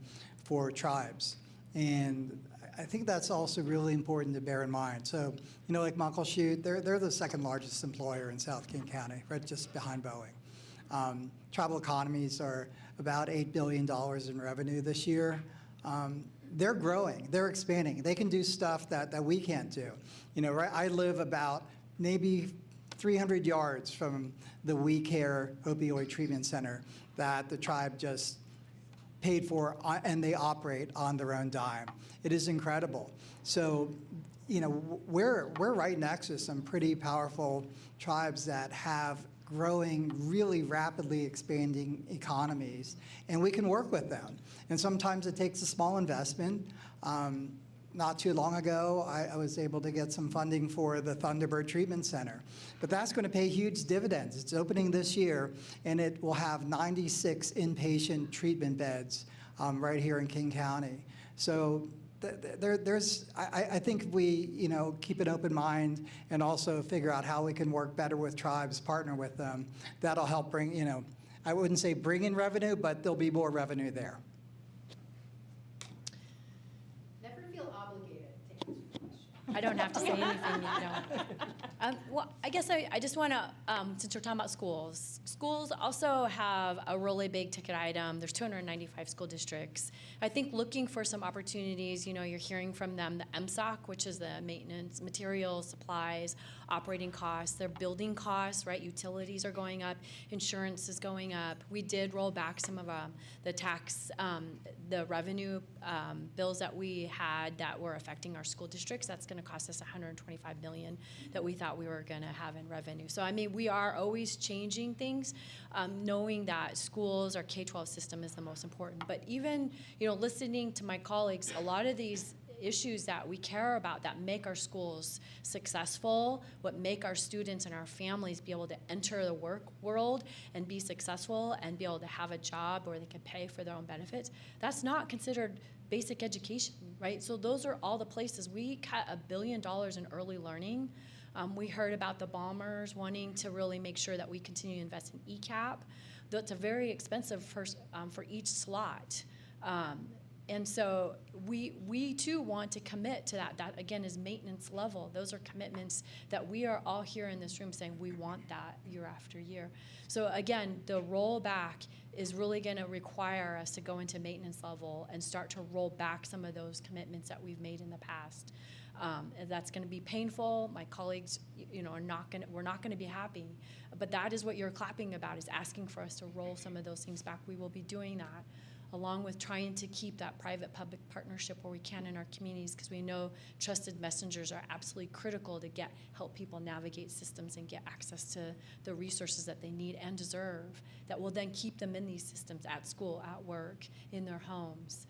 G: for tribes. And I think that's also really important to bear in mind. So, like Muckleshoot, they're the second largest employer in South King County, right just behind Boeing. Tribal economies are about $8 billion in revenue this year. They're growing, they're expanding. They can do stuff that we can't do. Right? I live about maybe 300 yards from the We Care Opioid Treatment Center that the tribe just paid for, and they operate on their own dime. It is incredible. So, we're right next to some pretty powerful tribes that have growing, really rapidly expanding economies, and we can work with them. And sometimes it takes a small investment. Not too long ago, I was able to get some funding for the Thunderbird Treatment Center. But that's going to pay huge dividends. It's opening this year, and it will have 96 inpatient treatment beds right here in King County. So I think we, keep an open mind and also figure out how we can work better with tribes, partner with them. That'll help bring, I wouldn't say bring in revenue, but there'll be more revenue there.
B: Never feel obligated to answer the question.
H: I don't have to say anything, well, I guess I just want to, since we're talking about schools, schools also have a really big ticket item. There's 295 school districts. I think looking for some opportunities, you're hearing from them, the MSOC, which is the maintenance, materials, supplies, operating costs, their building costs, right? Utilities are going up, insurance is going up. We did roll back some of the tax, the revenue bills that we had that were affecting our school districts. That's going to cost us $125 million that we thought we were going to have in revenue. So, we are always changing things, knowing that schools, our K-12 system is the most important. But even, listening to my colleagues, a lot of these issues that we care about that make our schools successful, what make our students and our families be able to enter the work world and be successful and be able to have a job where they can pay for their own benefits, that's not considered basic education, right? So those are all the places. We cut $1 billion in early learning. We heard about the bombers wanting to really make sure that we continue to invest in ECAP. That's a very expensive for each slot. And so we too want to commit to that. That, again, is maintenance level. Those are commitments that we are all here in this room saying we want that year after year. So again, the rollback is really going to require us to go into maintenance level and start to roll back some of those commitments that we've made in the past. And that's going to be painful. My colleagues, we're not going to be happy. But that is what you're clapping about, is asking for us to roll some of those things back. We will be doing that, along with trying to keep that private-public partnership where we can in our communities, because we know trusted messengers are absolutely critical to help people navigate systems and get access to the resources that they need and deserve, that will then keep them in these systems at school, at work, in their homes.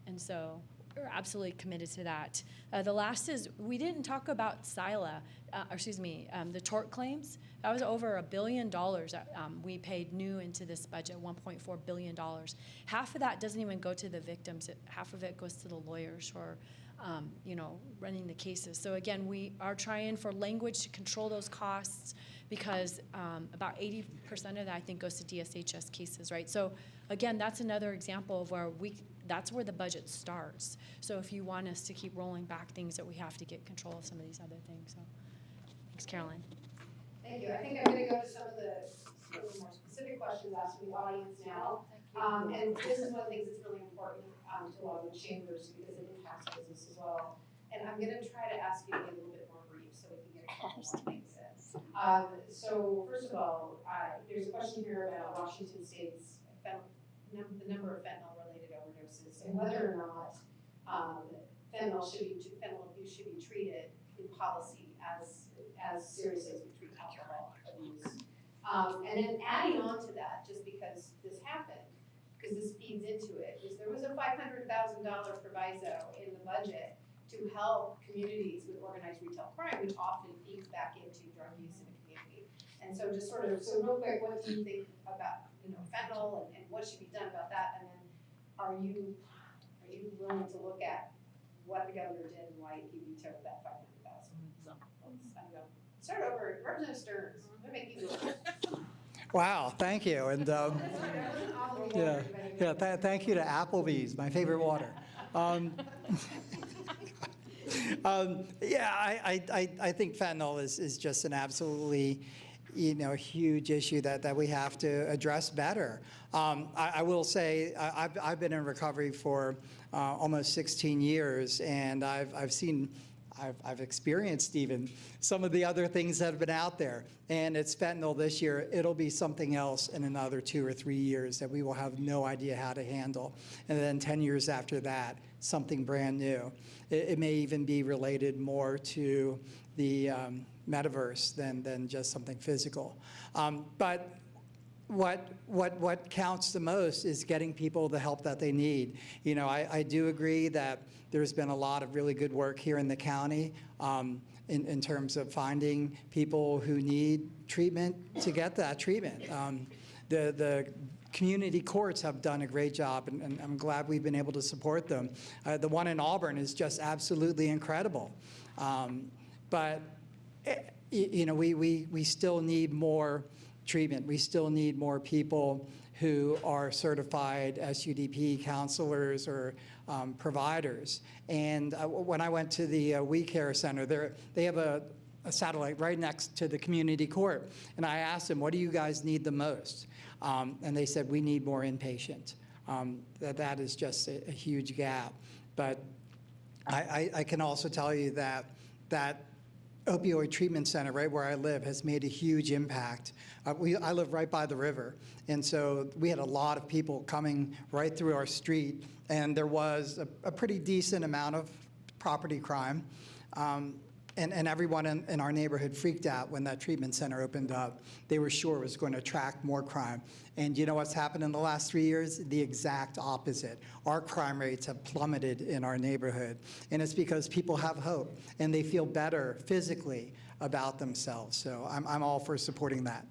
H: And so we're absolutely committed to that. The last is, we didn't talk about the tort claims. That was over $1 billion that we paid new into this budget, $1.4 billion. Half of that doesn't even go to the victims. Half of it goes to the lawyers who are, running the cases. So again, we are trying for language to control those costs, because about 80% of that, I think, goes to DSHS cases, right? So again, that's another example of where that's where the budget starts. So if you want us to keep rolling back things, that we have to get control of some of these other things. So thanks, Carolyn.
B: Thank you. I think I'm going to go to some of the more specific questions asked from the audience now. And this is one of the things that's really important to a lot of the chambers, because it impacts business as well. And I'm going to try to ask you to be a little bit more brief so we can get a couple more things in. So first of all, there's a question here about Washington State's the number of fentanyl-related overdoses, and whether or not fentanyl abuse should be treated in policy as seriously as we treat alcohol abuse. And then adding on to that, just because this happened, because this feeds into it, is there was a $500,000 proviso in the budget to help communities with organized retail crime, which often feeds back into drug use in a community. And so just so real quick, what do you think about fentanyl and what should be done about that? And then are you willing to look at what the governor did and why he vetoed that $500,000? So I'm going to start over. Representative Stearns, I'm going to make you do it.
G: Wow, thank you. And thank you to Applebee's, my favorite water. I think fentanyl is just an absolutely huge issue that we have to address better. I will say I've been in recovery for almost 16 years, and I've experienced even some of the other things that have been out there. And it's fentanyl this year. It'll be something else in another 2 or 3 years that we will have no idea how to handle. And then 10 years after that, something brand new. It may even be related more to the metaverse than just something physical. But what counts the most is getting people the help that they need. You know, I do agree that there's been a lot of really good work here in the county in terms of finding people who need treatment to get that treatment. The community courts have done a great job, and I'm glad we've been able to support them. The one in Auburn is just absolutely incredible. But you know, we still need more treatment. We still need more people who are certified SUDP counselors or providers. And when I went to the We Care Center, they have a satellite right next to the community court. And I asked them, what do you guys need the most? And they said, we need more inpatient. That is just a huge gap. But I can also tell you that opioid treatment center right where I live has made a huge impact. I live right by the river, and so we had a lot of people coming right through our street, and there was a pretty decent amount of property crime. And everyone in our neighborhood freaked out when that treatment center opened up. They were sure it was going to attract more crime. And you know what's happened in the last 3 years? The exact opposite. Our crime rates have plummeted in our neighborhood. And it's because people have hope and they feel better physically about themselves. So I'm all for supporting that.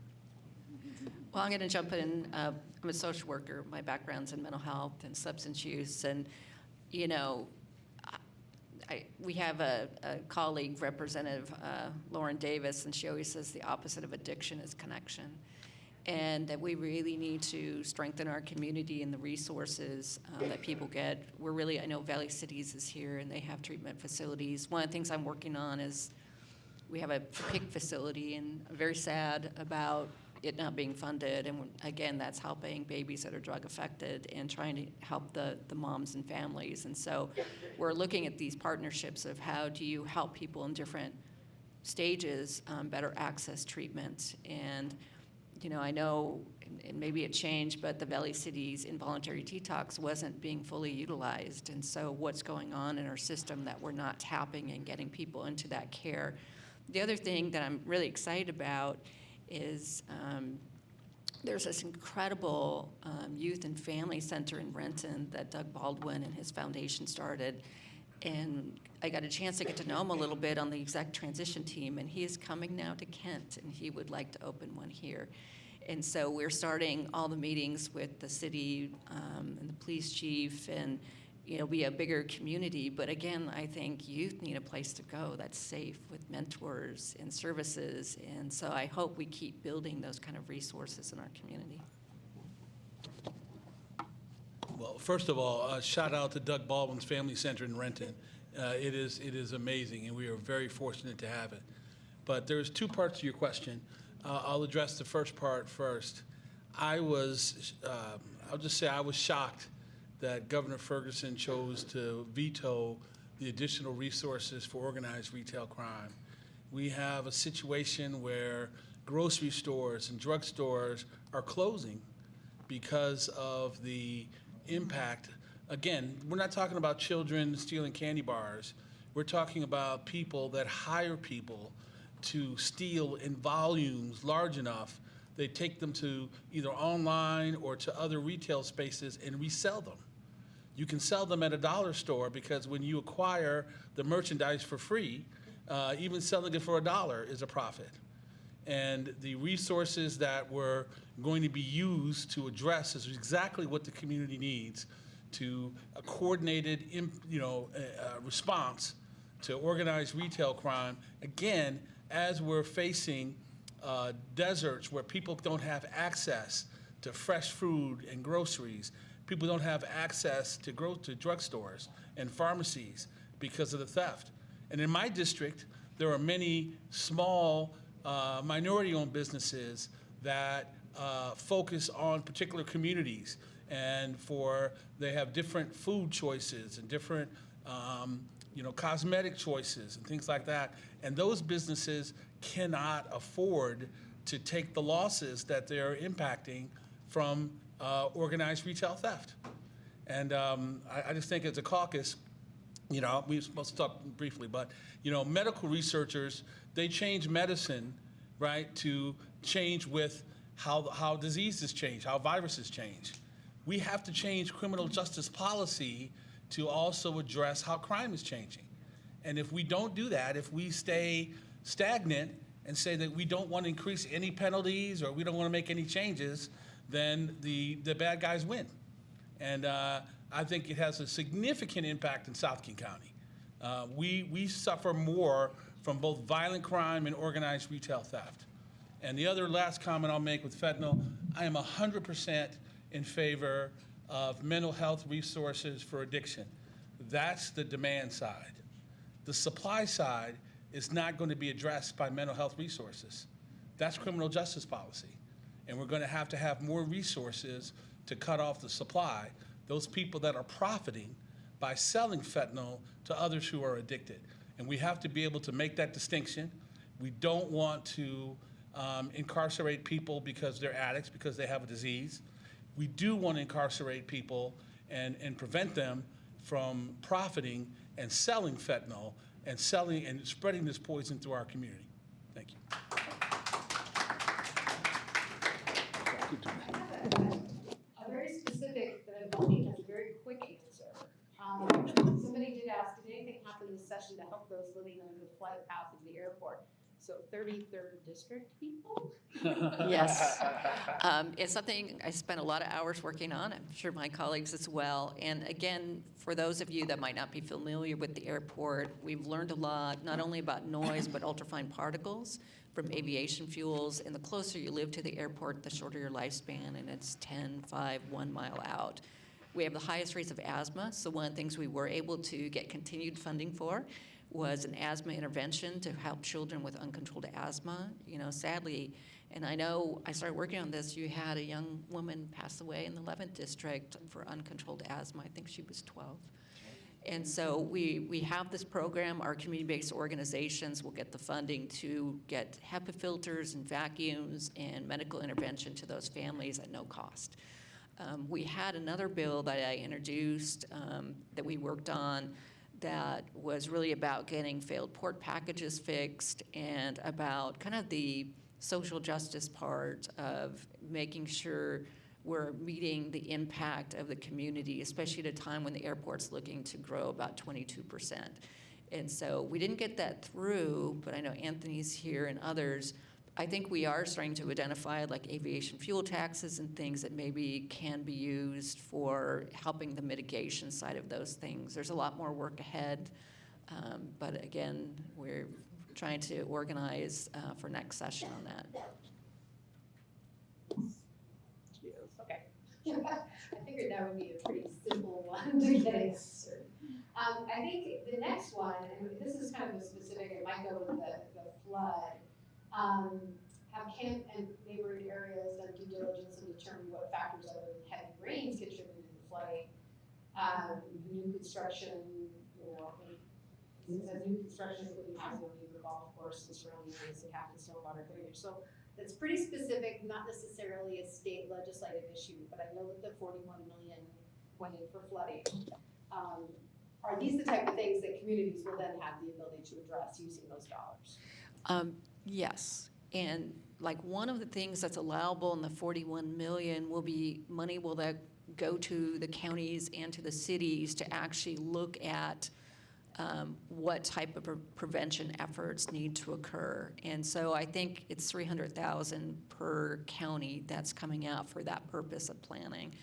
E: Well, I'm going to jump in. I'm a social worker. My background's in mental health and substance use. And, you know, we have a colleague, Representative Lauren Davis, and she always says the opposite of addiction is connection. And that we really need to strengthen our community and the resources that people get. I know Valley Cities is here and they have treatment facilities. One of the things I'm working on is we have a PIC facility, and I'm very sad about it not being funded. And again, that's helping babies that are drug affected and trying to help the moms and families. And so we're looking at these partnerships of how do you help people in different stages better access treatment. And you know, I know, and maybe it changed, but the Valley City's involuntary detox wasn't being fully utilized. And so what's going on in our system that we're not tapping and getting people into that care? The other thing that I'm really excited about is there's this incredible youth and family center in Renton that Doug Baldwin and his foundation started. And I got a chance to get to know him a little bit on the exec transition team, and he is coming now to Kent, and he would like to open one here. And so we're starting all the meetings with the city and the police chief, and it'll be a bigger community. But again, I think youth need a place to go that's safe with mentors and services. And so I hope we keep building those kind of resources in our community.
D: Well, first of all, shout out to Doug Baldwin's Family Center in Renton. It is amazing, and we are very fortunate to have it. But there's two parts to your question. I'll address the first part first. I'll just say I was shocked that Governor Ferguson chose to veto the additional resources for organized retail crime. We have a situation where grocery stores and drugstores are closing because of the impact. Again, we're not talking about children stealing candy bars. We're talking about people that hire people to steal in volumes large enough. They take them to either online or to other retail spaces and resell them. You can sell them at a dollar store because when you acquire the merchandise for free, even selling it for $1 is a profit. And the resources that were going to be used to address is exactly what the community needs to a coordinated response to organized retail crime. Again, as we're facing deserts where people don't have access to fresh food and groceries, people don't have access to drugstores and pharmacies because of the theft. And in my district, there are many small minority-owned businesses that focus on particular communities, and they have different food choices and different cosmetic choices and things like that. And those businesses cannot afford to take the losses that they're impacting from organized retail theft. And I just think as a caucus, We were supposed to talk briefly, but, medical researchers, they change medicine, right, to change with how diseases change, how viruses change. We have to change criminal justice policy to also address how crime is changing. And if we don't do that, if we stay stagnant and say that we don't want to increase any penalties or we don't want to make any changes, then the bad guys win. And I think it has a significant impact in South King County. We suffer more from both violent crime and organized retail theft. And the other last comment I'll make with fentanyl, I am 100% in favor of mental health resources for addiction. That's the demand side. The supply side is not going to be addressed by mental health resources. That's criminal justice policy. And we're going to have more resources to cut off the supply, those people that are profiting by selling fentanyl to others who are addicted. And we have to be able to make that distinction. We don't want to incarcerate people because they're addicts, because they have a disease. We do want to incarcerate people and prevent them from profiting and selling fentanyl and selling and spreading this poison through our community. Thank you.
B: A very specific, but I think a very quick answer. Somebody did ask, did anything happen this session to help those living on the flight path of the airport? So 33rd District people?
E: Yes. It's something I spent a lot of hours working on. I'm sure my colleagues as well. And again, for those of you that might not be familiar with the airport, we've learned a lot, not only about noise, but ultrafine particles from aviation fuels. And the closer you live to the airport, the shorter your lifespan, and it's 10, 5, 1 mile out. We have the highest rates of asthma, so one of the things we were able to get continued funding for was an asthma intervention to help children with uncontrolled asthma. Sadly, and I know I started working on this, you had a young woman pass away in the 11th district for uncontrolled asthma. I think she was 12. And so we have this program. Our community-based organizations will get the funding to get HEPA filters and vacuums and medical intervention to those families at no cost. We had another bill that I introduced that we worked on that was really about getting failed port packages fixed and about kind of the social justice part of making sure we're meeting the impact of the community, especially at a time when the airport's looking to grow about 22%. And so we didn't get that through, but I know Anthony's here and others. I think we are starting to identify like aviation fuel taxes and things that maybe can be used for helping the mitigation side of those things. There's a lot more work ahead, but again, we're trying to organize for next session on that.
B: Okay. I figured that would be a pretty simple one to get answered. I think the next one, and this is kind of a specific, it might go with the flood. Have camp and neighboring areas done due diligence and determine what factors other than heavy rains contributed to the flooding? New construction, it says new construction including housing on the golf course and surrounding areas and Hackney stormwater drainage. So that's pretty specific, not necessarily a state legislative issue, but I know that the 41 million went in for flooding. Are these the type of things that communities will then have the ability to address using those dollars?
E: Yes, and like one of the things that's allowable in the 41 million will be money will that go to the counties and to the cities to actually look at what type of prevention efforts need to occur. And so I think it's 300,000 per county that's coming out for that purpose of planning.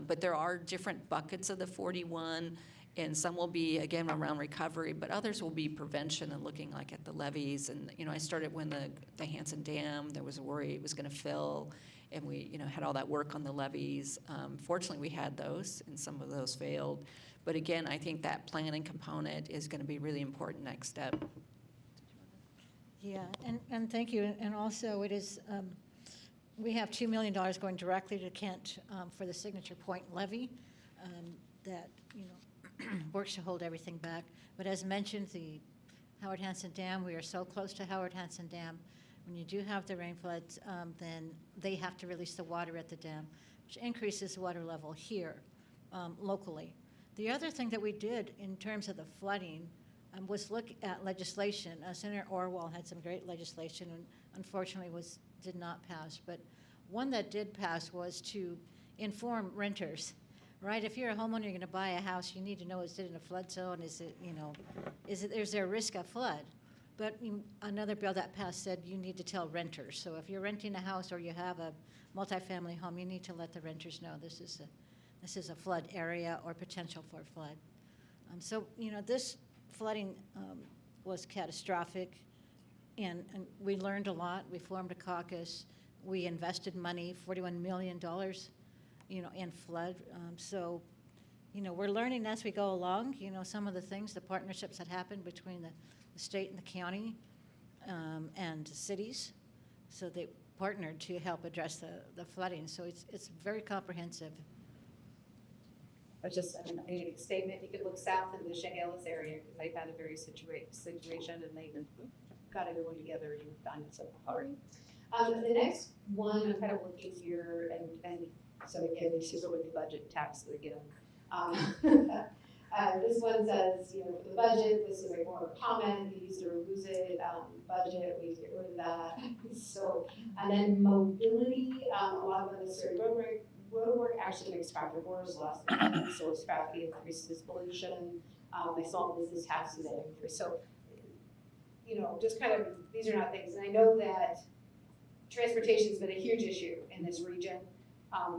E: But there are different buckets of the 41. And some will be, again, around recovery, but others will be prevention and looking like at the levees. And, I started when the Hanson Dam, there was a worry it was going to fill, and we, had all that work on the levees. Fortunately, we had those, and some of those failed. But again, I think that planning component is going to be really important next step.
F: Yeah, and thank you. And also, it is, we have $2 million going directly to Kent for the Signature Point levee that, works to hold everything back. But as mentioned, the Howard Hanson Dam, we are so close to Howard Hanson Dam. When you do have the rain floods, then they have to release the water at the dam, which increases the water level here locally. The other thing that we did in terms of the flooding was look at legislation. Senator Orwall had some great legislation, and unfortunately did not pass. But one that did pass was to inform renters, right? If you're a homeowner, you're going to buy a house, you need to know, is it in a flood zone? Is there a risk of flood? But another bill that passed said you need to tell renters. So if you're renting a house or you have a multifamily home, you need to let the renters know this is a flood area or potential for flood. So this flooding was catastrophic, and we learned a lot. We formed a caucus. We invested money, $41 million, in flood. So, we're learning as we go along. Some of the things, the partnerships that happened between the state and the county and cities. So they partnered to help address the flooding. So it's very comprehensive.
B: I was just, I made a statement, you could look south into the Chehalis area, because they've had a very situation, and they got everyone together and done it so hard. The next one, I'm kind of looking here, and so again, this is with the budget tax again. This one says, for the budget, this is like more of a comment, we use it or lose it, budget, we get rid of that. So, and then mobility, a lot of unnecessary roadwork actually makes traffic worse, less so traffic increases pollution, they saw business taxes that increase. So, just kind of, these are not things, and I know that transportation's been a huge issue in this region.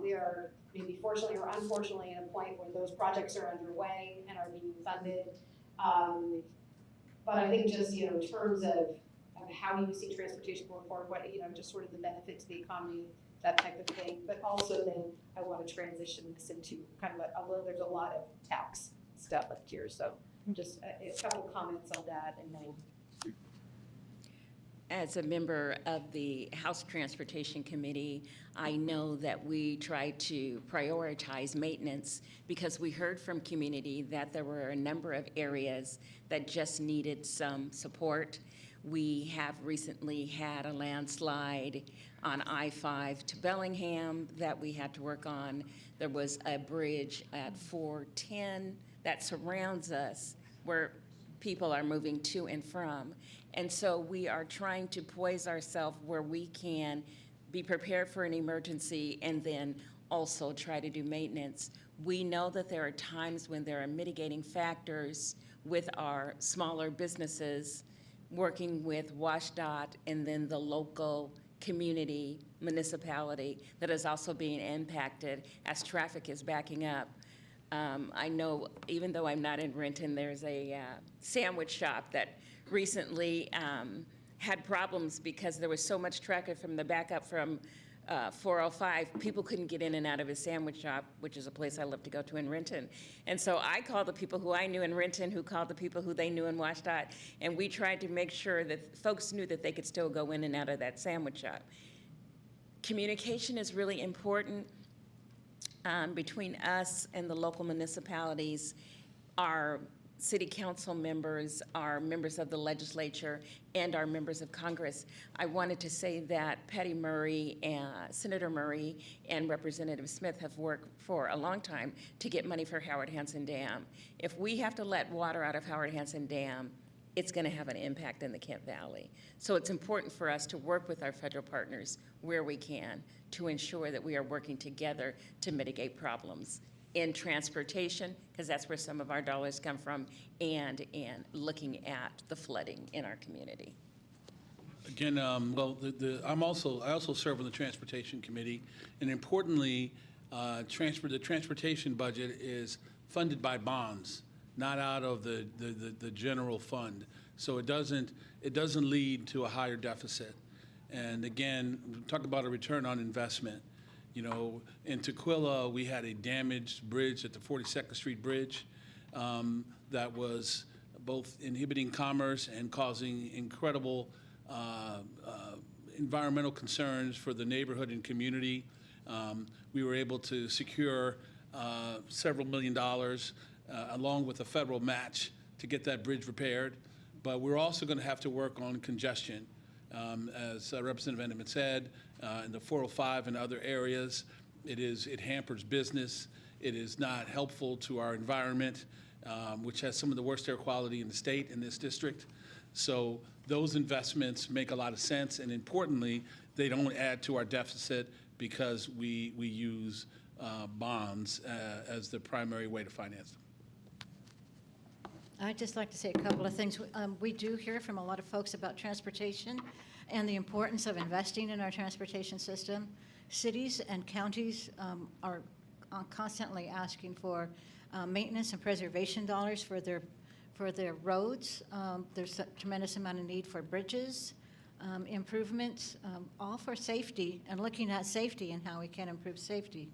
B: We are maybe fortunately or unfortunately at a point where those projects are underway and are being funded. But I think just, in terms of how you see transportation going forward, what, just sort of the benefit to the economy, that type of thing. But also then I want to transition this into kind of there's a lot of tax stuff up here. So just a couple comments on that, and then.
C: As a member of the House Transportation Committee, I know that we try to prioritize maintenance because we heard from community that there were a number of areas that just needed some support. We have recently had a landslide on I-5 to Bellingham that we had to work on. There was a bridge at 410 that surrounds us where people are moving to and from. And so we are trying to poise ourselves where we can be prepared for an emergency and then also try to do maintenance. We know that there are times when there are mitigating factors with our smaller businesses, working with WashDOT and then the local community municipality that is also being impacted as traffic is backing up. I know, even though I'm not in Renton, there's a sandwich shop that recently had problems because there was so much traffic from the backup from 405. People couldn't get in and out of his sandwich shop, which is a place I love to go to in Renton. And so I called the people who I knew in Renton, who called the people who they knew in WashDOT, and we tried to make sure that folks knew that they could still go in and out of that sandwich shop. Communication is really important. Between us and the local municipalities, our city council members, our members of the legislature, and our members of Congress. I wanted to say that Patty Murray, Senator Murray, and Representative Smith have worked for a long time to get money for Howard Hanson Dam. If we have to let water out of Howard Hanson Dam, it's going to have an impact in the Kent Valley. So it's important for us to work with our federal partners where we can to ensure that we are working together to mitigate problems in transportation, because that's where some of our dollars come from, and in looking at the flooding in our community.
D: Again, well, I also serve on the Transportation Committee, and importantly, the transportation budget is funded by bonds, not out of the general fund. So it doesn't lead to a higher deficit. And again, talk about a return on investment. In Tukwila, we had a damaged bridge at the 42nd Street Bridge that was both inhibiting commerce and causing incredible environmental concerns for the neighborhood and community. We were able to secure several $1 million along with a federal match to get that bridge repaired. But we're also going to have to work on congestion. As Representative Entenman said, in the 405 and other areas, it hampers business. It is not helpful to our environment, which has some of the worst air quality in the state in this district. So those investments make a lot of sense, and importantly, they don't add to our deficit because we use bonds as the primary way to finance them.
F: I'd just like to say a couple of things. We do hear from a lot of folks about transportation and the importance of investing in our transportation system. Cities and counties are constantly asking for maintenance and preservation dollars for their roads. There's a tremendous amount of need for bridges, improvements, all for safety and looking at safety and how we can improve safety.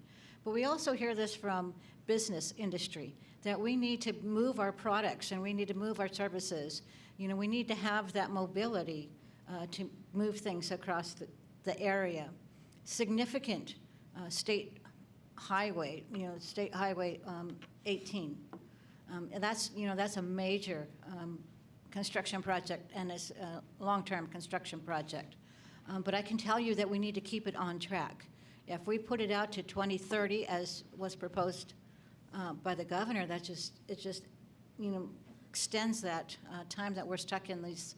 F: But we also hear this from business industry, that we need to move our products and we need to move our services. You know, we need to have that mobility to move things across the area. Significant state highway, State Highway 18. And that's a major construction project, and it's a long-term construction project. But I can tell you that we need to keep it on track. If we put it out to 2030, as was proposed by the governor, it just extends that time that we're stuck in these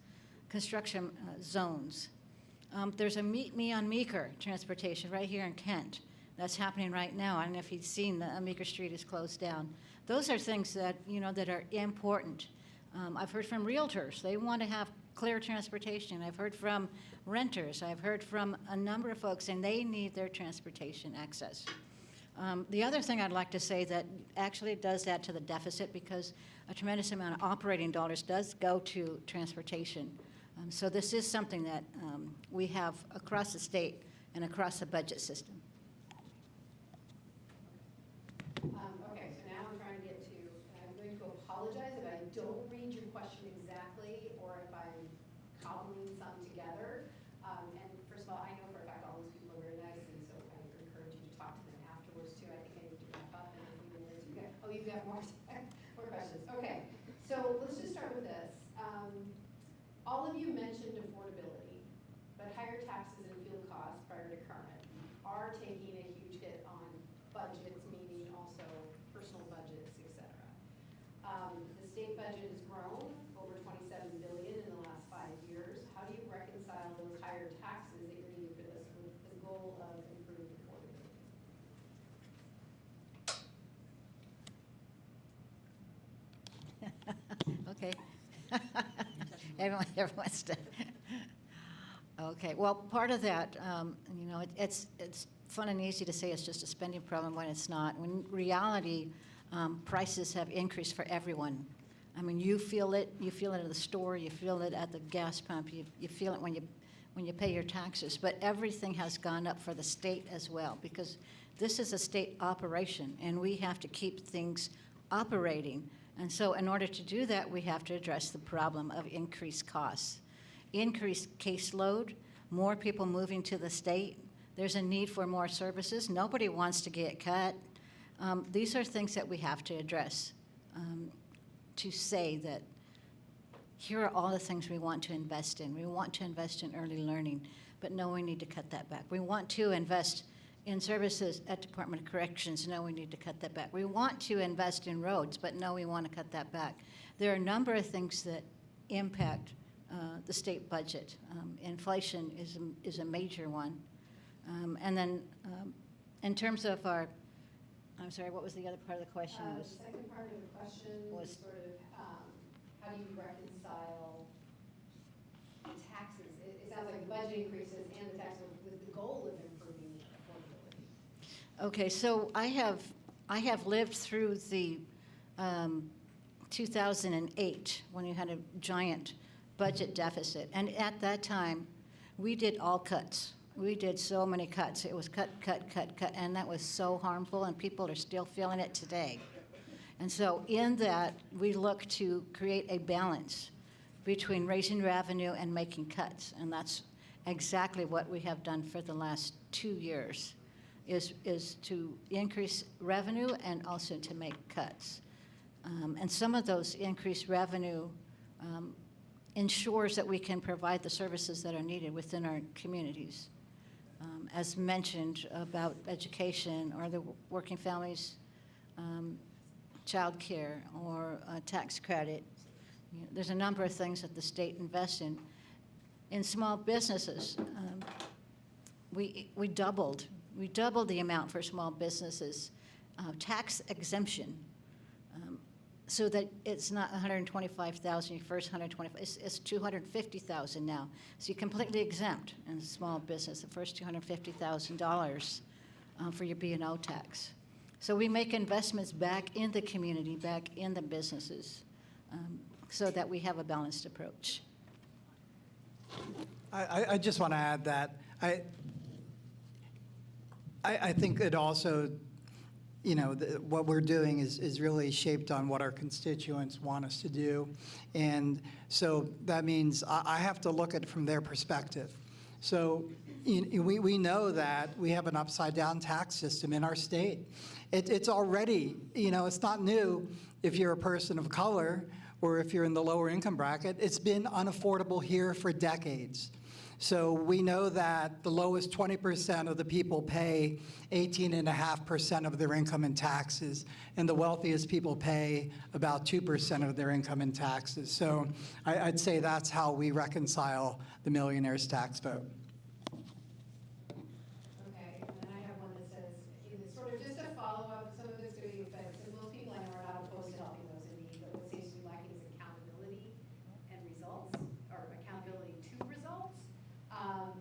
F: construction zones. There's a Meet Me on Meeker transportation right here in Kent. That's happening right now. I don't know if you've seen Meeker Street is closed down. Those are things that, that are important. I've heard from realtors. They want to have clear transportation. I've heard from renters. I've heard from a number of folks, and they need their transportation access. The other thing I'd like to say that actually does add to the deficit, because a tremendous amount of operating dollars does go to transportation. So this is something that we have across the state and across the budget system.
B: Okay, so now I'm trying to get to, I'm going to apologize if I don't read your question exactly or if I'm cobbling some together. And first of all, I know for a fact all these people are very nice, and so I encourage you to talk to them afterwards too. I think I need to wrap up in a few minutes. You've got more questions. Okay, so let's just start with this. All of you mentioned affordability, but higher taxes and fuel costs prior to current are taking a huge hit on budgets, meaning also personal budgets, et cetera. The state budget has grown over $27 billion in the last 5 years. How do you reconcile those higher taxes that you're needing for this with the goal of improved affordability?
F: Okay. Everyone's done. Okay, well, part of that, it's fun and easy to say it's just a spending problem when it's not. When reality, prices have increased for everyone. I mean, you feel it at the store, you feel it at the gas pump, you feel it when you pay your taxes, but everything has gone up for the state as well, because this is a state operation and we have to keep things operating. And so in order to do that, we have to address the problem of increased costs. Increased caseload, more people moving to the state. There's a need for more services. Nobody wants to get cut. These are things that we have to address to say that here are all the things we want to invest in. We want to invest in early learning, but no, we need to cut that back. We want to invest in services at Department of Corrections. No, we need to cut that back. We want to invest in roads, but no, we want to cut that back. There are a number of things that impact the state budget. Inflation is a major one. And then in terms of our, I'm sorry, what was the other part of the question?
B: The second part of the question was sort of how do you reconcile the taxes? It sounds like the budget increases and the taxes with the goal of improving affordability.
F: Okay, so I have lived through the 2008 when you had a giant budget deficit, and at that time we did all cuts. We did so many cuts. It was cut, and that was so harmful, and people are still feeling it today. And so in that, we look to create a balance between raising revenue and making cuts, and that's exactly what we have done for the last 2 years, is to increase revenue and also to make cuts. And some of those increased revenue ensures that we can provide the services that are needed within our communities. As mentioned about education or the working families child care or a tax credit. You know, there's a number of things that the state invests in. In small businesses, we doubled the amount for small businesses, tax exemption, so that it's not 125,000 your first 125. It's 250,000 now. So you're completely exempt in a small business the first $250,000 for your B&O tax. So we make investments back in the community, back in the businesses, so that we have a balanced approach.
G: I just want to add that I think it also, you know, what we're doing is really shaped on what our constituents want us to do. And so that means I have to look at it from their perspective. So we know that we have an upside-down tax system in our state. It's already, you know, it's not new if you're a person of color or if you're in the lower income bracket. It's been unaffordable here for decades. So we know that the lowest 20% of the people pay 18.5% of their income in taxes, and the wealthiest people pay about 2% of their income in taxes. So I'd say that's how we reconcile the millionaire's tax vote.
B: Okay, and then I have one that says, sort of just a follow-up, some of this could be, but most people I know are not opposed to helping those in need, but what seems to be lacking is accountability and results, or accountability to results,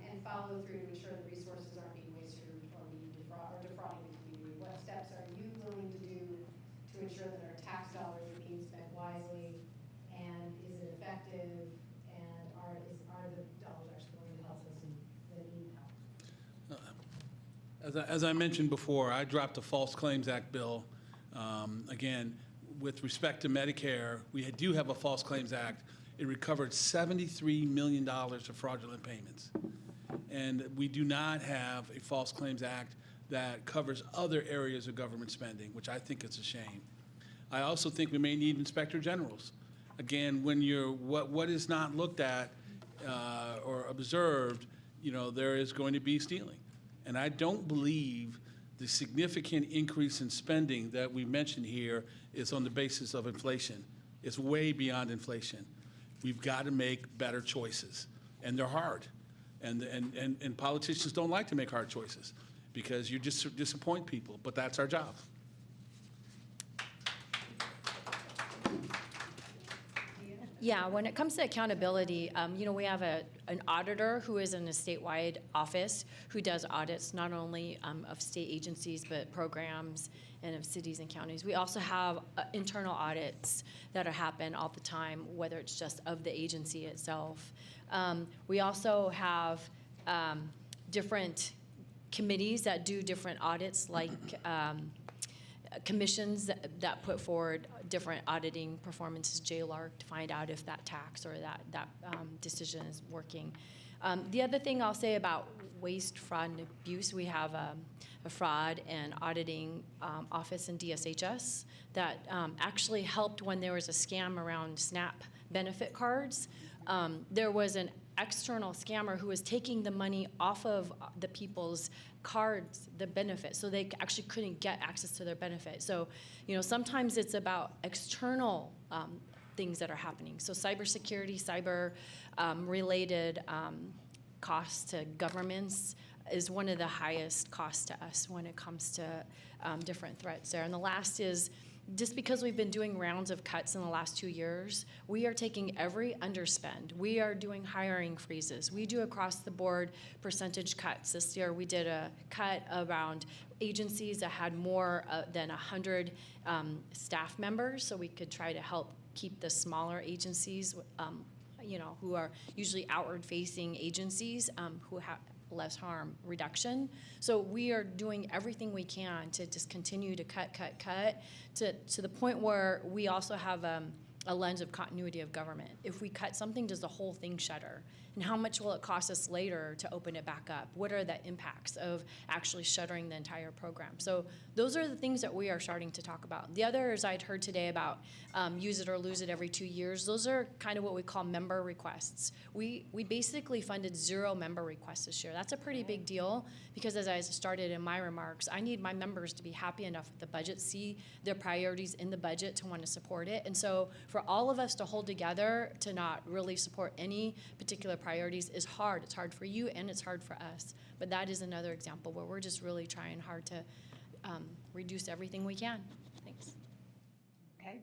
B: and follow through to ensure the resources aren't being wasted or being defrauding the community. What steps are you willing to do to ensure that our tax dollars are being spent wisely, and is it effective, and are the dollars actually going to help us in the need help?
D: As I mentioned before, I dropped the False Claims Act bill. Again, with respect to Medicare, we do have a False Claims Act. It recovered $73 million of fraudulent payments. And we do not have a False Claims Act that covers other areas of government spending, which I think is a shame. I also think we may need inspector generals. Again, when you're, what is not looked at or observed, you know, there is going to be stealing. And I don't believe the significant increase in spending that we mentioned here is on the basis of inflation. It's way beyond inflation. We've got to make better choices, and they're hard. And politicians don't like to make hard choices because you just disappoint people, but that's our job.
H: Yeah, when it comes to accountability, you know, we have an auditor who is in a statewide office who does audits not only of state agencies but programs and of cities and counties. We also have internal audits that happen all the time, whether it's just of the agency itself. We also have different committees that do different audits, like commissions that put forward different auditing performances, JLARC, to find out if that tax or that decision is working. The other thing I'll say about waste, fraud, and abuse, we have a fraud and auditing office in DSHS that actually helped when there was a scam around SNAP benefit cards. There was an external scammer who was taking the money off of the people's cards, the benefit, so they actually couldn't get access to their benefit. So, you know, sometimes it's about external things that are happening. So cybersecurity, cyber-related costs to governments is one of the highest costs to us when it comes to different threats there. And the last is, just because we've been doing rounds of cuts in the last 2 years, we are taking every underspend. We are doing hiring freezes. We do across the board percentage cuts. This year we did a cut around agencies that had more than 100 staff members, so we could try to help keep the smaller agencies, you know, who are usually outward-facing agencies who have less harm reduction. So we are doing everything we can to just continue to cut to the point where we also have a lens of continuity of government. If we cut something, does the whole thing shutter? And how much will it cost us later to open it back up? What are the impacts of actually shuttering the entire program? So those are the things that we are starting to talk about. The others I'd heard today about use it or lose it every 2 years. Those are kind of what we call member requests. We basically funded 0 member requests this year. That's a pretty big deal because as I started in my remarks, I need my members to be happy enough with the budget, see their priorities in the budget to want to support it. And so for all of us to hold together to not really support any particular priorities is hard. It's hard for you and it's hard for us. But that is another example where we're just really trying hard to reduce everything we can. Thanks.
B: Okay.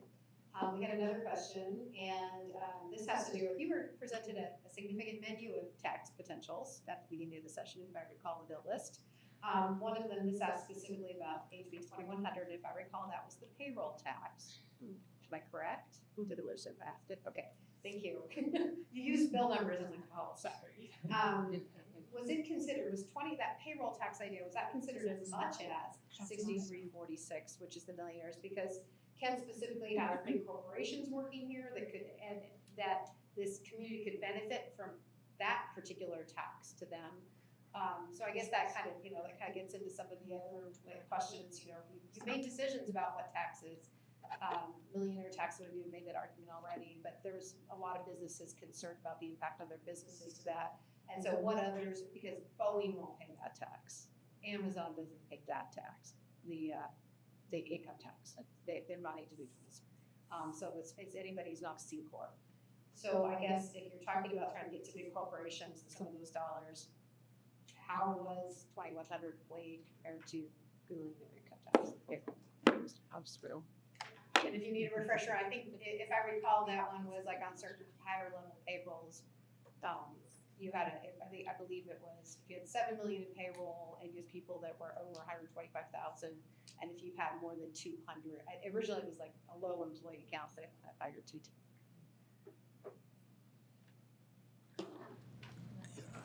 B: We got another question, and this has to do with, you were presented a significant menu of tax potentials at the beginning of the session, if I recall the bill list. One of them, this asked specifically about HB 2100, if I recall, that was the payroll tax. Am I correct? To the wish have asked it. Okay, thank you. You used bill numbers, I'm like, oh, sorry. Was it considered, that payroll tax idea, was that considered as much as 6346, which is the millionaires? Because Ken specifically has big corporations working here that could, and that this community could benefit from that particular tax to them. So I guess that kind of, that kind of gets into some of the other questions. You've made decisions about what taxes, millionaire tax, would have made that argument already, but there's a lot of businesses concerned about the impact on their businesses to that. And so what others, because Boeing won't pay that tax, Amazon doesn't pay that tax, the income tax, they're not individuals. So it's anybody's not a C Corp. So I guess if you're talking about trying to get to big corporations and some of those dollars, how was 2100 weighed compared to Googling their income tax?
J: I'm screw.
B: And if you need a refresher, I think if I recall, that one was like on certain higher level payrolls. You had I believe it was, if you had 7 million in payroll and you had people that were over 125,000, and if you had more than 200, originally it was like a low employee count that hired 2.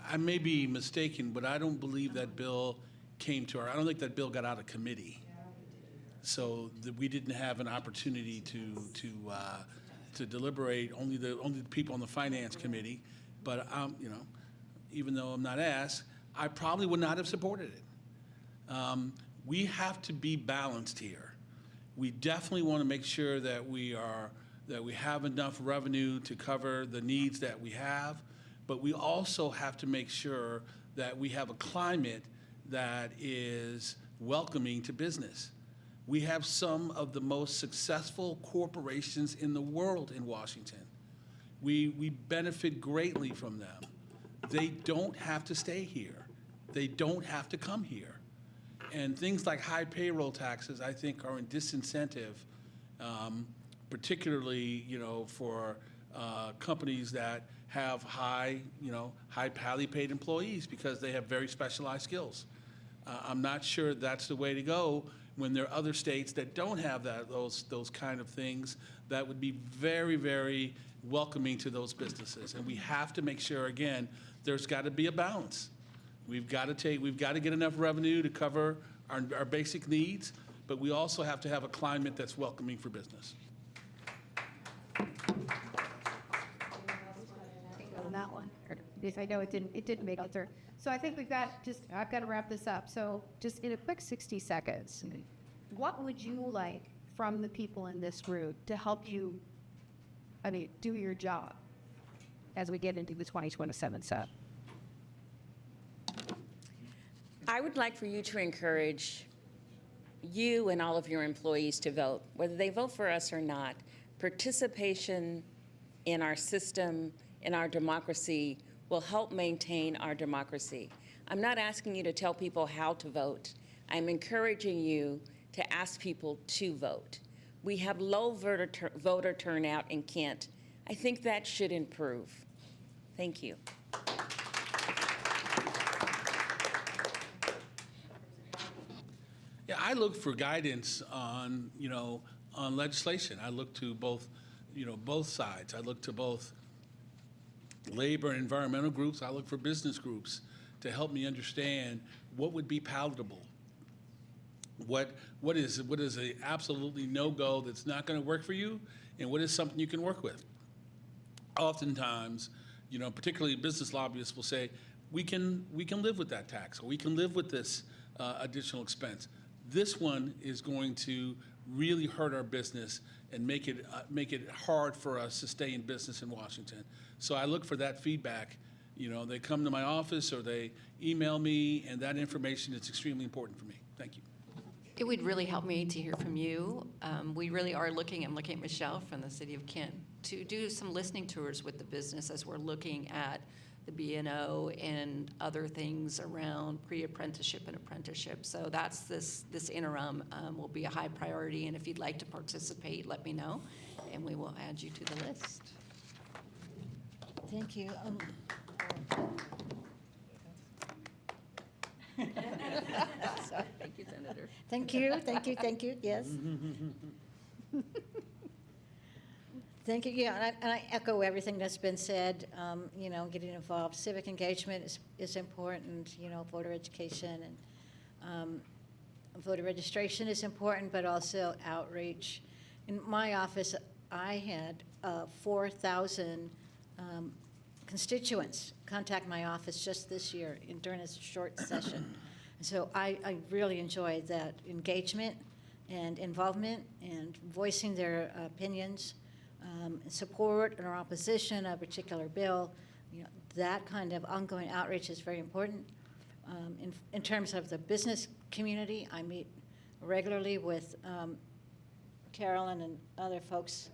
D: I may be mistaken, but I don't believe that bill came to I don't think that bill got out of committee. So we didn't have an opportunity to deliberate, only the people on the finance committee. But even though I'm not asked, I probably would not have supported it. We have to be balanced here. We definitely want to make sure that we have enough revenue to cover the needs that we have, but we also have to make sure that we have a climate that is welcoming to business. We have some of the most successful corporations in the world in Washington. We benefit greatly from them. They don't have to stay here. They don't have to come here. And things like high payroll taxes, I think, are a disincentive, particularly, for companies that have highly paid employees because they have very specialized skills. I'm not sure that's the way to go when there are other states that don't have those kind of things that would be very, very welcoming to those businesses. And we have to make sure, again, there's got to be a balance. We've got to get enough revenue to cover our basic needs, but we also have to have a climate that's welcoming for business.
K: On that one, because I know it didn't make it through. So I think I've got to wrap this up. So just in a quick 60 seconds, what would you like from the people in this group to help you, do your job as we get into the 2027 set?
C: I would like for you to encourage you and all of your employees to vote, whether they vote for us or not. Participation in our system, in our democracy, will help maintain our democracy. I'm not asking you to tell people how to vote. I'm encouraging you to ask people to vote. We have low voter turnout in Kent. I think that should improve. Thank you.
D: Yeah, I look for guidance on legislation. I look to both sides. I look to both labor and environmental groups. I look for business groups to help me understand what would be palatable. What is a absolutely no-go that's not going to work for you, and what is something you can work with. Oftentimes, particularly business lobbyists will say, we can live with that tax, or we can live with this additional expense. This one is going to really hurt our business and make it hard for us to stay in business in Washington. So I look for that feedback. They come to my office or they email me, and that information is extremely important for me. Thank you.
E: It would really help me to hear from you. We really are looking, I'm looking at Michelle from the city of Kent, to do some listening tours with the business as we're looking at the B&O and other things around pre-apprenticeship and apprenticeship. So that's this interim will be a high priority, and if you'd like to participate, let me know, and we will add you to the list.
F: Thank you.
E: Thank you, Senator.
F: Thank you, yes. Thank you, yeah, and I echo everything that's been said. Getting involved, civic engagement is important, voter education and voter registration is important, but also outreach. In my office, I had 4,000 constituents contact my office just this year during a short session. And so I really enjoyed that engagement and involvement and voicing their opinions, support or opposition of a particular bill. That kind of ongoing outreach is very important. In terms of the business community, I meet regularly with Carolyn and other folks,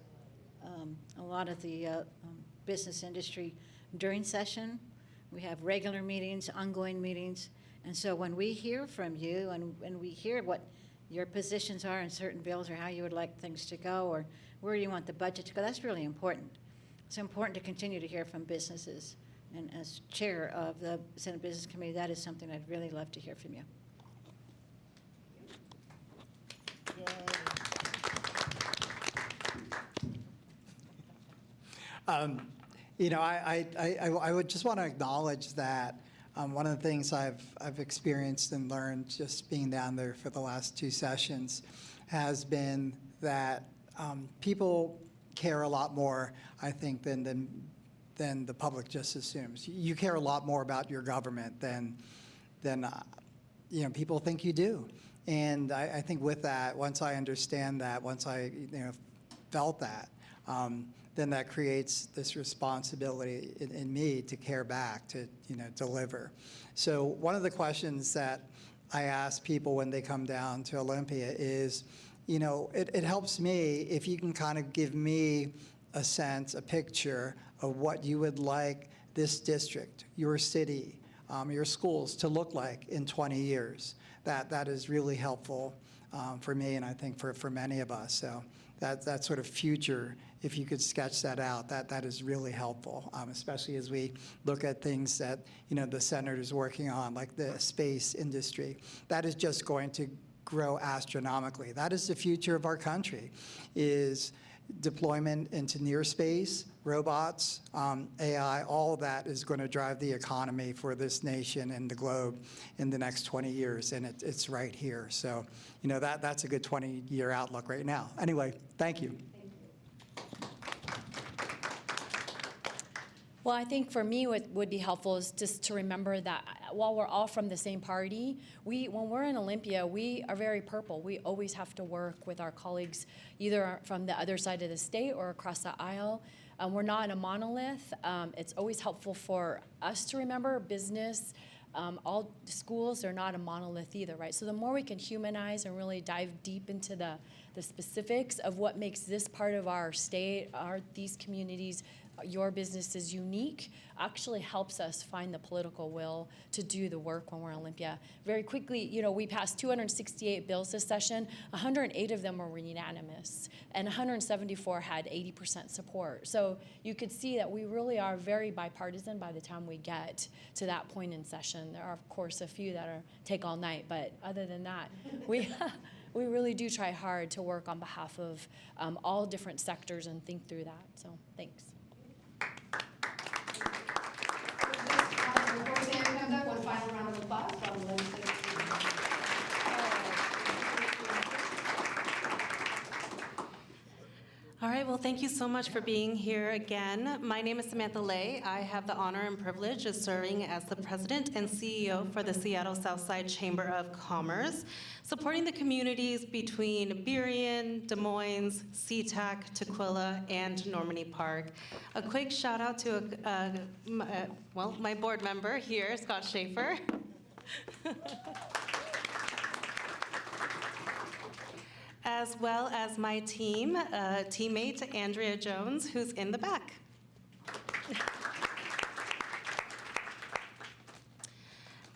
F: a lot of the business industry during session. We have regular meetings, ongoing meetings. And so when we hear from you and when we hear what your positions are in certain bills or how you would like things to go or where you want the budget to go, that's really important. It's important to continue to hear from businesses. And as chair of the Senate Business Committee, that is something I'd really love to hear from you.
G: I would just want to acknowledge that one of the things I've experienced and learned just being down there for the last 2 sessions has been that people care a lot more, I think, than the public just assumes. You care a lot more about your government than people think you do. And I think with that, once I understand that, once I felt that, then that creates this responsibility in me to care back, to deliver. So one of the questions that I ask people when they come down to Olympia is, it helps me if you can kind of give me a sense, a picture of what you would like this district, your city, your schools to look like in 20 years. That is really helpful for me, and I think for many of us. So that sort of future, if you could sketch that out, that is really helpful, especially as we look at things that the senator's working on, like the space industry. That is just going to grow astronomically. That is the future of our country, is deployment into near space, robots, AI, all of that is going to drive the economy for this nation and the globe in the next 20 years, and it's right here. So, that's a good 20-year outlook right now. Anyway, thank you.
H: Well, I think for me what would be helpful is just to remember that while we're all from the same party, when we're in Olympia, we are very purple. We always have to work with our colleagues either from the other side of the state or across the aisle. We're not a monolith. It's always helpful for us to remember business. All schools are not a monolith either, right? So the more we can humanize and really dive deep into the specifics of what makes this part of our state, these communities, your business is unique, actually helps us find the political will to do the work when we're in Olympia. Very quickly, we passed 268 bills this session. 108 of them were unanimous, and 174 had 80% support. So you could see that we really are very bipartisan by the time we get to that point in session. There are, of course, a few that take all night, but other than that, we really do try hard to work on behalf of all different sectors and think through that. So thanks.
K: Before Sam comes up, one final round of applause from the legislators.
J: All right, well, thank you so much for being here again. My name is Samantha. I have the honor and privilege of serving as the president and CEO for the Seattle Southside Chamber of Commerce, supporting the communities between Burien, Des Moines, SeaTac, Tukwila, and Normandy Park. A quick shout out to my board member here, Scott Schaefer. As well as my teammate, Andrea Jones, who's in the back.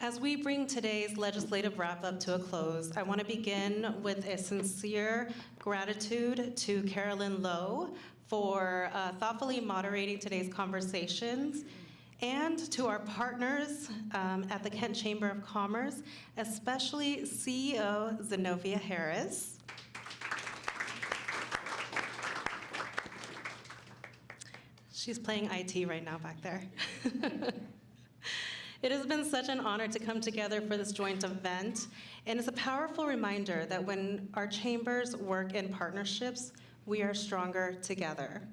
J: As we bring today's legislative wrap-up to a close, I want to begin with a sincere gratitude to Carolyn Logue for thoughtfully moderating today's conversations, and to our partners at the Kent Chamber of Commerce, especially CEO Zenovia Harris. She's playing IT right now back there. It has been such an honor to come together for this joint event, and it's a powerful reminder that when our chambers work in partnerships, we are stronger together.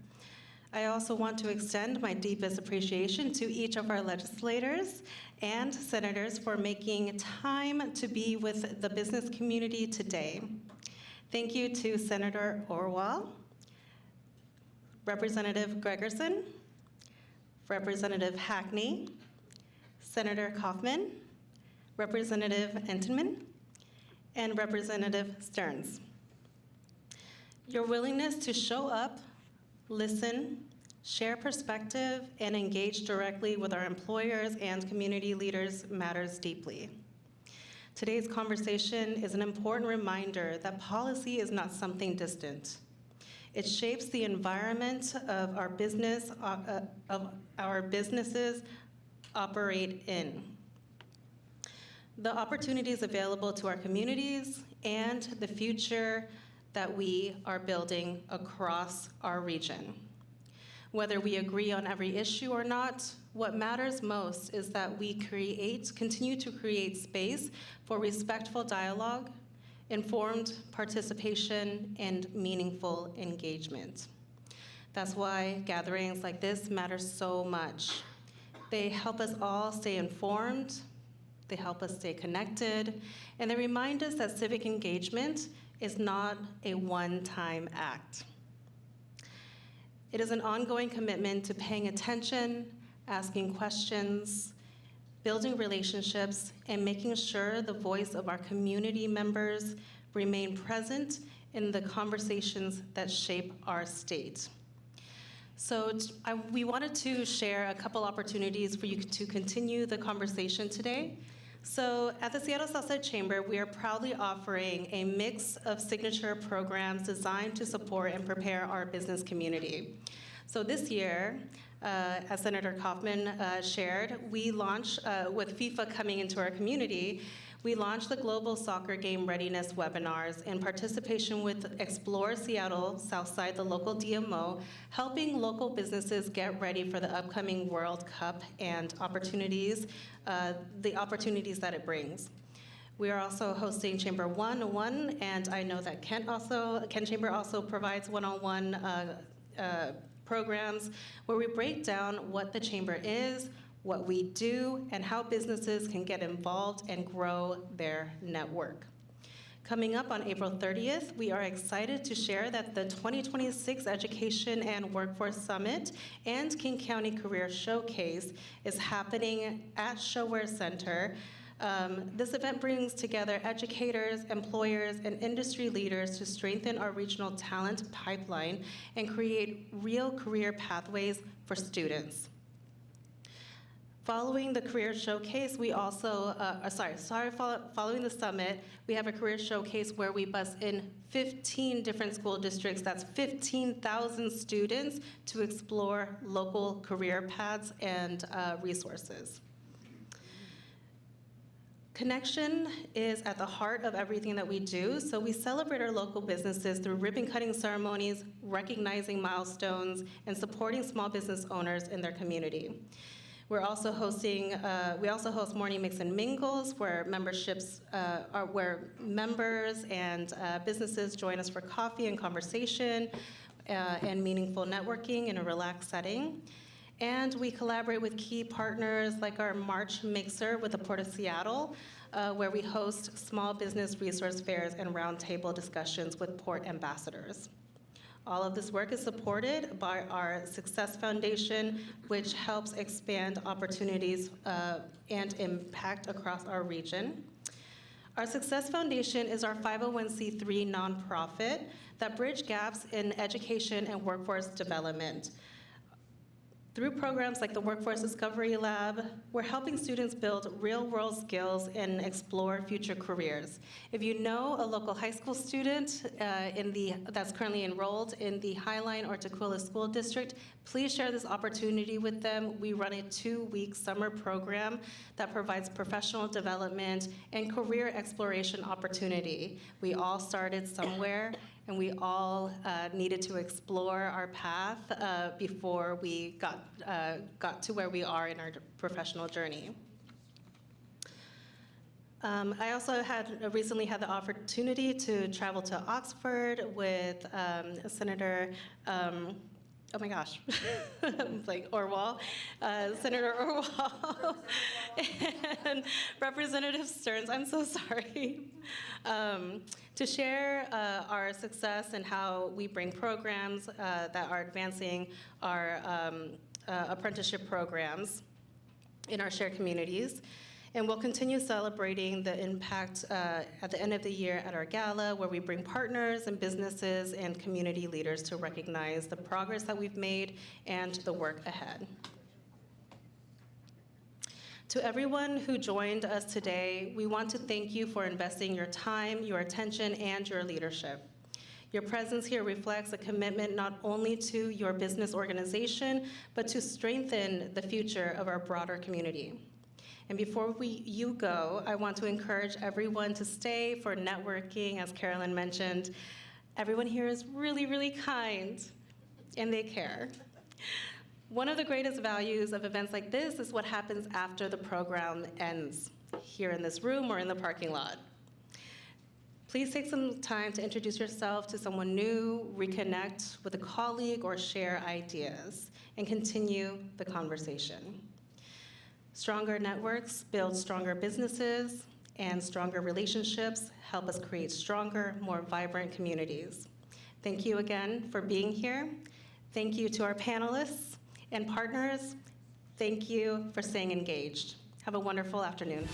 J: I also want to extend my deepest appreciation to each of our legislators and senators for making time to be with the business community today. Thank you to Senator Orwall, Representative Gregerson, Representative Hackney, Senator Kauffman, Representative Entenman, and Representative Stearns. Your willingness to show up, listen, share perspective, and engage directly with our employers and community leaders matters deeply. Today's conversation is an important reminder that policy is not something distant. It shapes the environment of our businesses operate in. The opportunities available to our communities and the future that we are building across our region. Whether we agree on every issue or not, what matters most is that we continue to create space for respectful dialogue, informed participation, and meaningful engagement. That's why gatherings like this matter so much. They help us all stay informed, they help us stay connected, and they remind us that civic engagement is not a one-time act. It is an ongoing commitment to paying attention, asking questions, building relationships, and making sure the voice of our community members remain present in the conversations that shape our state. So we wanted to share a couple opportunities for you to continue the conversation today. So at the Seattle Southside Chamber, we are proudly offering a mix of signature programs designed to support and prepare our business community. So this year, as Senator Kauffman shared, we launched, with FIFA coming into our community, we launched the Global Soccer Game Readiness webinars in participation with Explore Seattle Southside, the local DMO, helping local businesses get ready for the upcoming World Cup and the opportunities that it brings. We are also hosting Chamber 101, and I know that Kent Chamber also provides one-on-one programs where we break down what the Chamber is, what we do, and how businesses can get involved and grow their network. Coming up on April 30th, we are excited to share that the 2026 Education and Workforce Summit and King County Career Showcase is happening at ShoWare Center. This event brings together educators, employers, and industry leaders to strengthen our regional talent pipeline and create real career pathways for students. Following the career showcase, we also, following the summit, we have a career showcase where we bus in 15 different school districts, that's 15,000 students, to explore local career paths and resources. Connection is at the heart of everything that we do, so we celebrate our local businesses through ribbon-cutting ceremonies, recognizing milestones, and supporting small business owners in their community. We're also hosting, we also host morning mix and mingles where members and businesses join us for coffee and conversation. and meaningful networking in a relaxed setting. And we collaborate with key partners like our March Mixer with the Port of Seattle, where we host small business resource fairs and roundtable discussions with port ambassadors. All of this work is supported by our Success Foundation, which helps expand opportunities and impact across our region. Our Success Foundation is our 501c3 nonprofit that bridge gaps in education and workforce development. Through programs like the Workforce Discovery Lab, we're helping students build real-world skills and explore future careers. If you know a local high school student that's currently enrolled in the Highline or Tukwila School District, please share this opportunity with them. We run a 2-week summer program that provides professional development and career exploration opportunity. We all started somewhere, and we all needed to explore our path before we got to where we are in our professional journey. I also recently had the opportunity to travel to Oxford with Senator, oh my gosh, I'm like Orwall, Senator Orwall, and Representative Stearns, I'm so sorry, to share our success and how we bring programs that are advancing our apprenticeship programs in our shared communities. And we'll continue celebrating the impact at the end of the year at our gala, where we bring partners and businesses and community leaders to recognize the progress that we've made and the work ahead. To everyone who joined us today, we want to thank you for investing your time, your attention, and your leadership. Your presence here reflects a commitment not only to your business organization, but to strengthen the future of our broader community. And before you go, I want to encourage everyone to stay for networking. As Carolyn mentioned, everyone here is really, really kind, and they care. One of the greatest values of events like this is what happens after the program ends, here in this room or in the parking lot. Please take some time to introduce yourself to someone new, reconnect with a colleague, or share ideas, and continue the conversation. Stronger networks build stronger businesses, and stronger relationships help us create stronger, more vibrant communities. Thank you again for being here. Thank you to our panelists and partners. Thank you for staying engaged. Have a wonderful afternoon.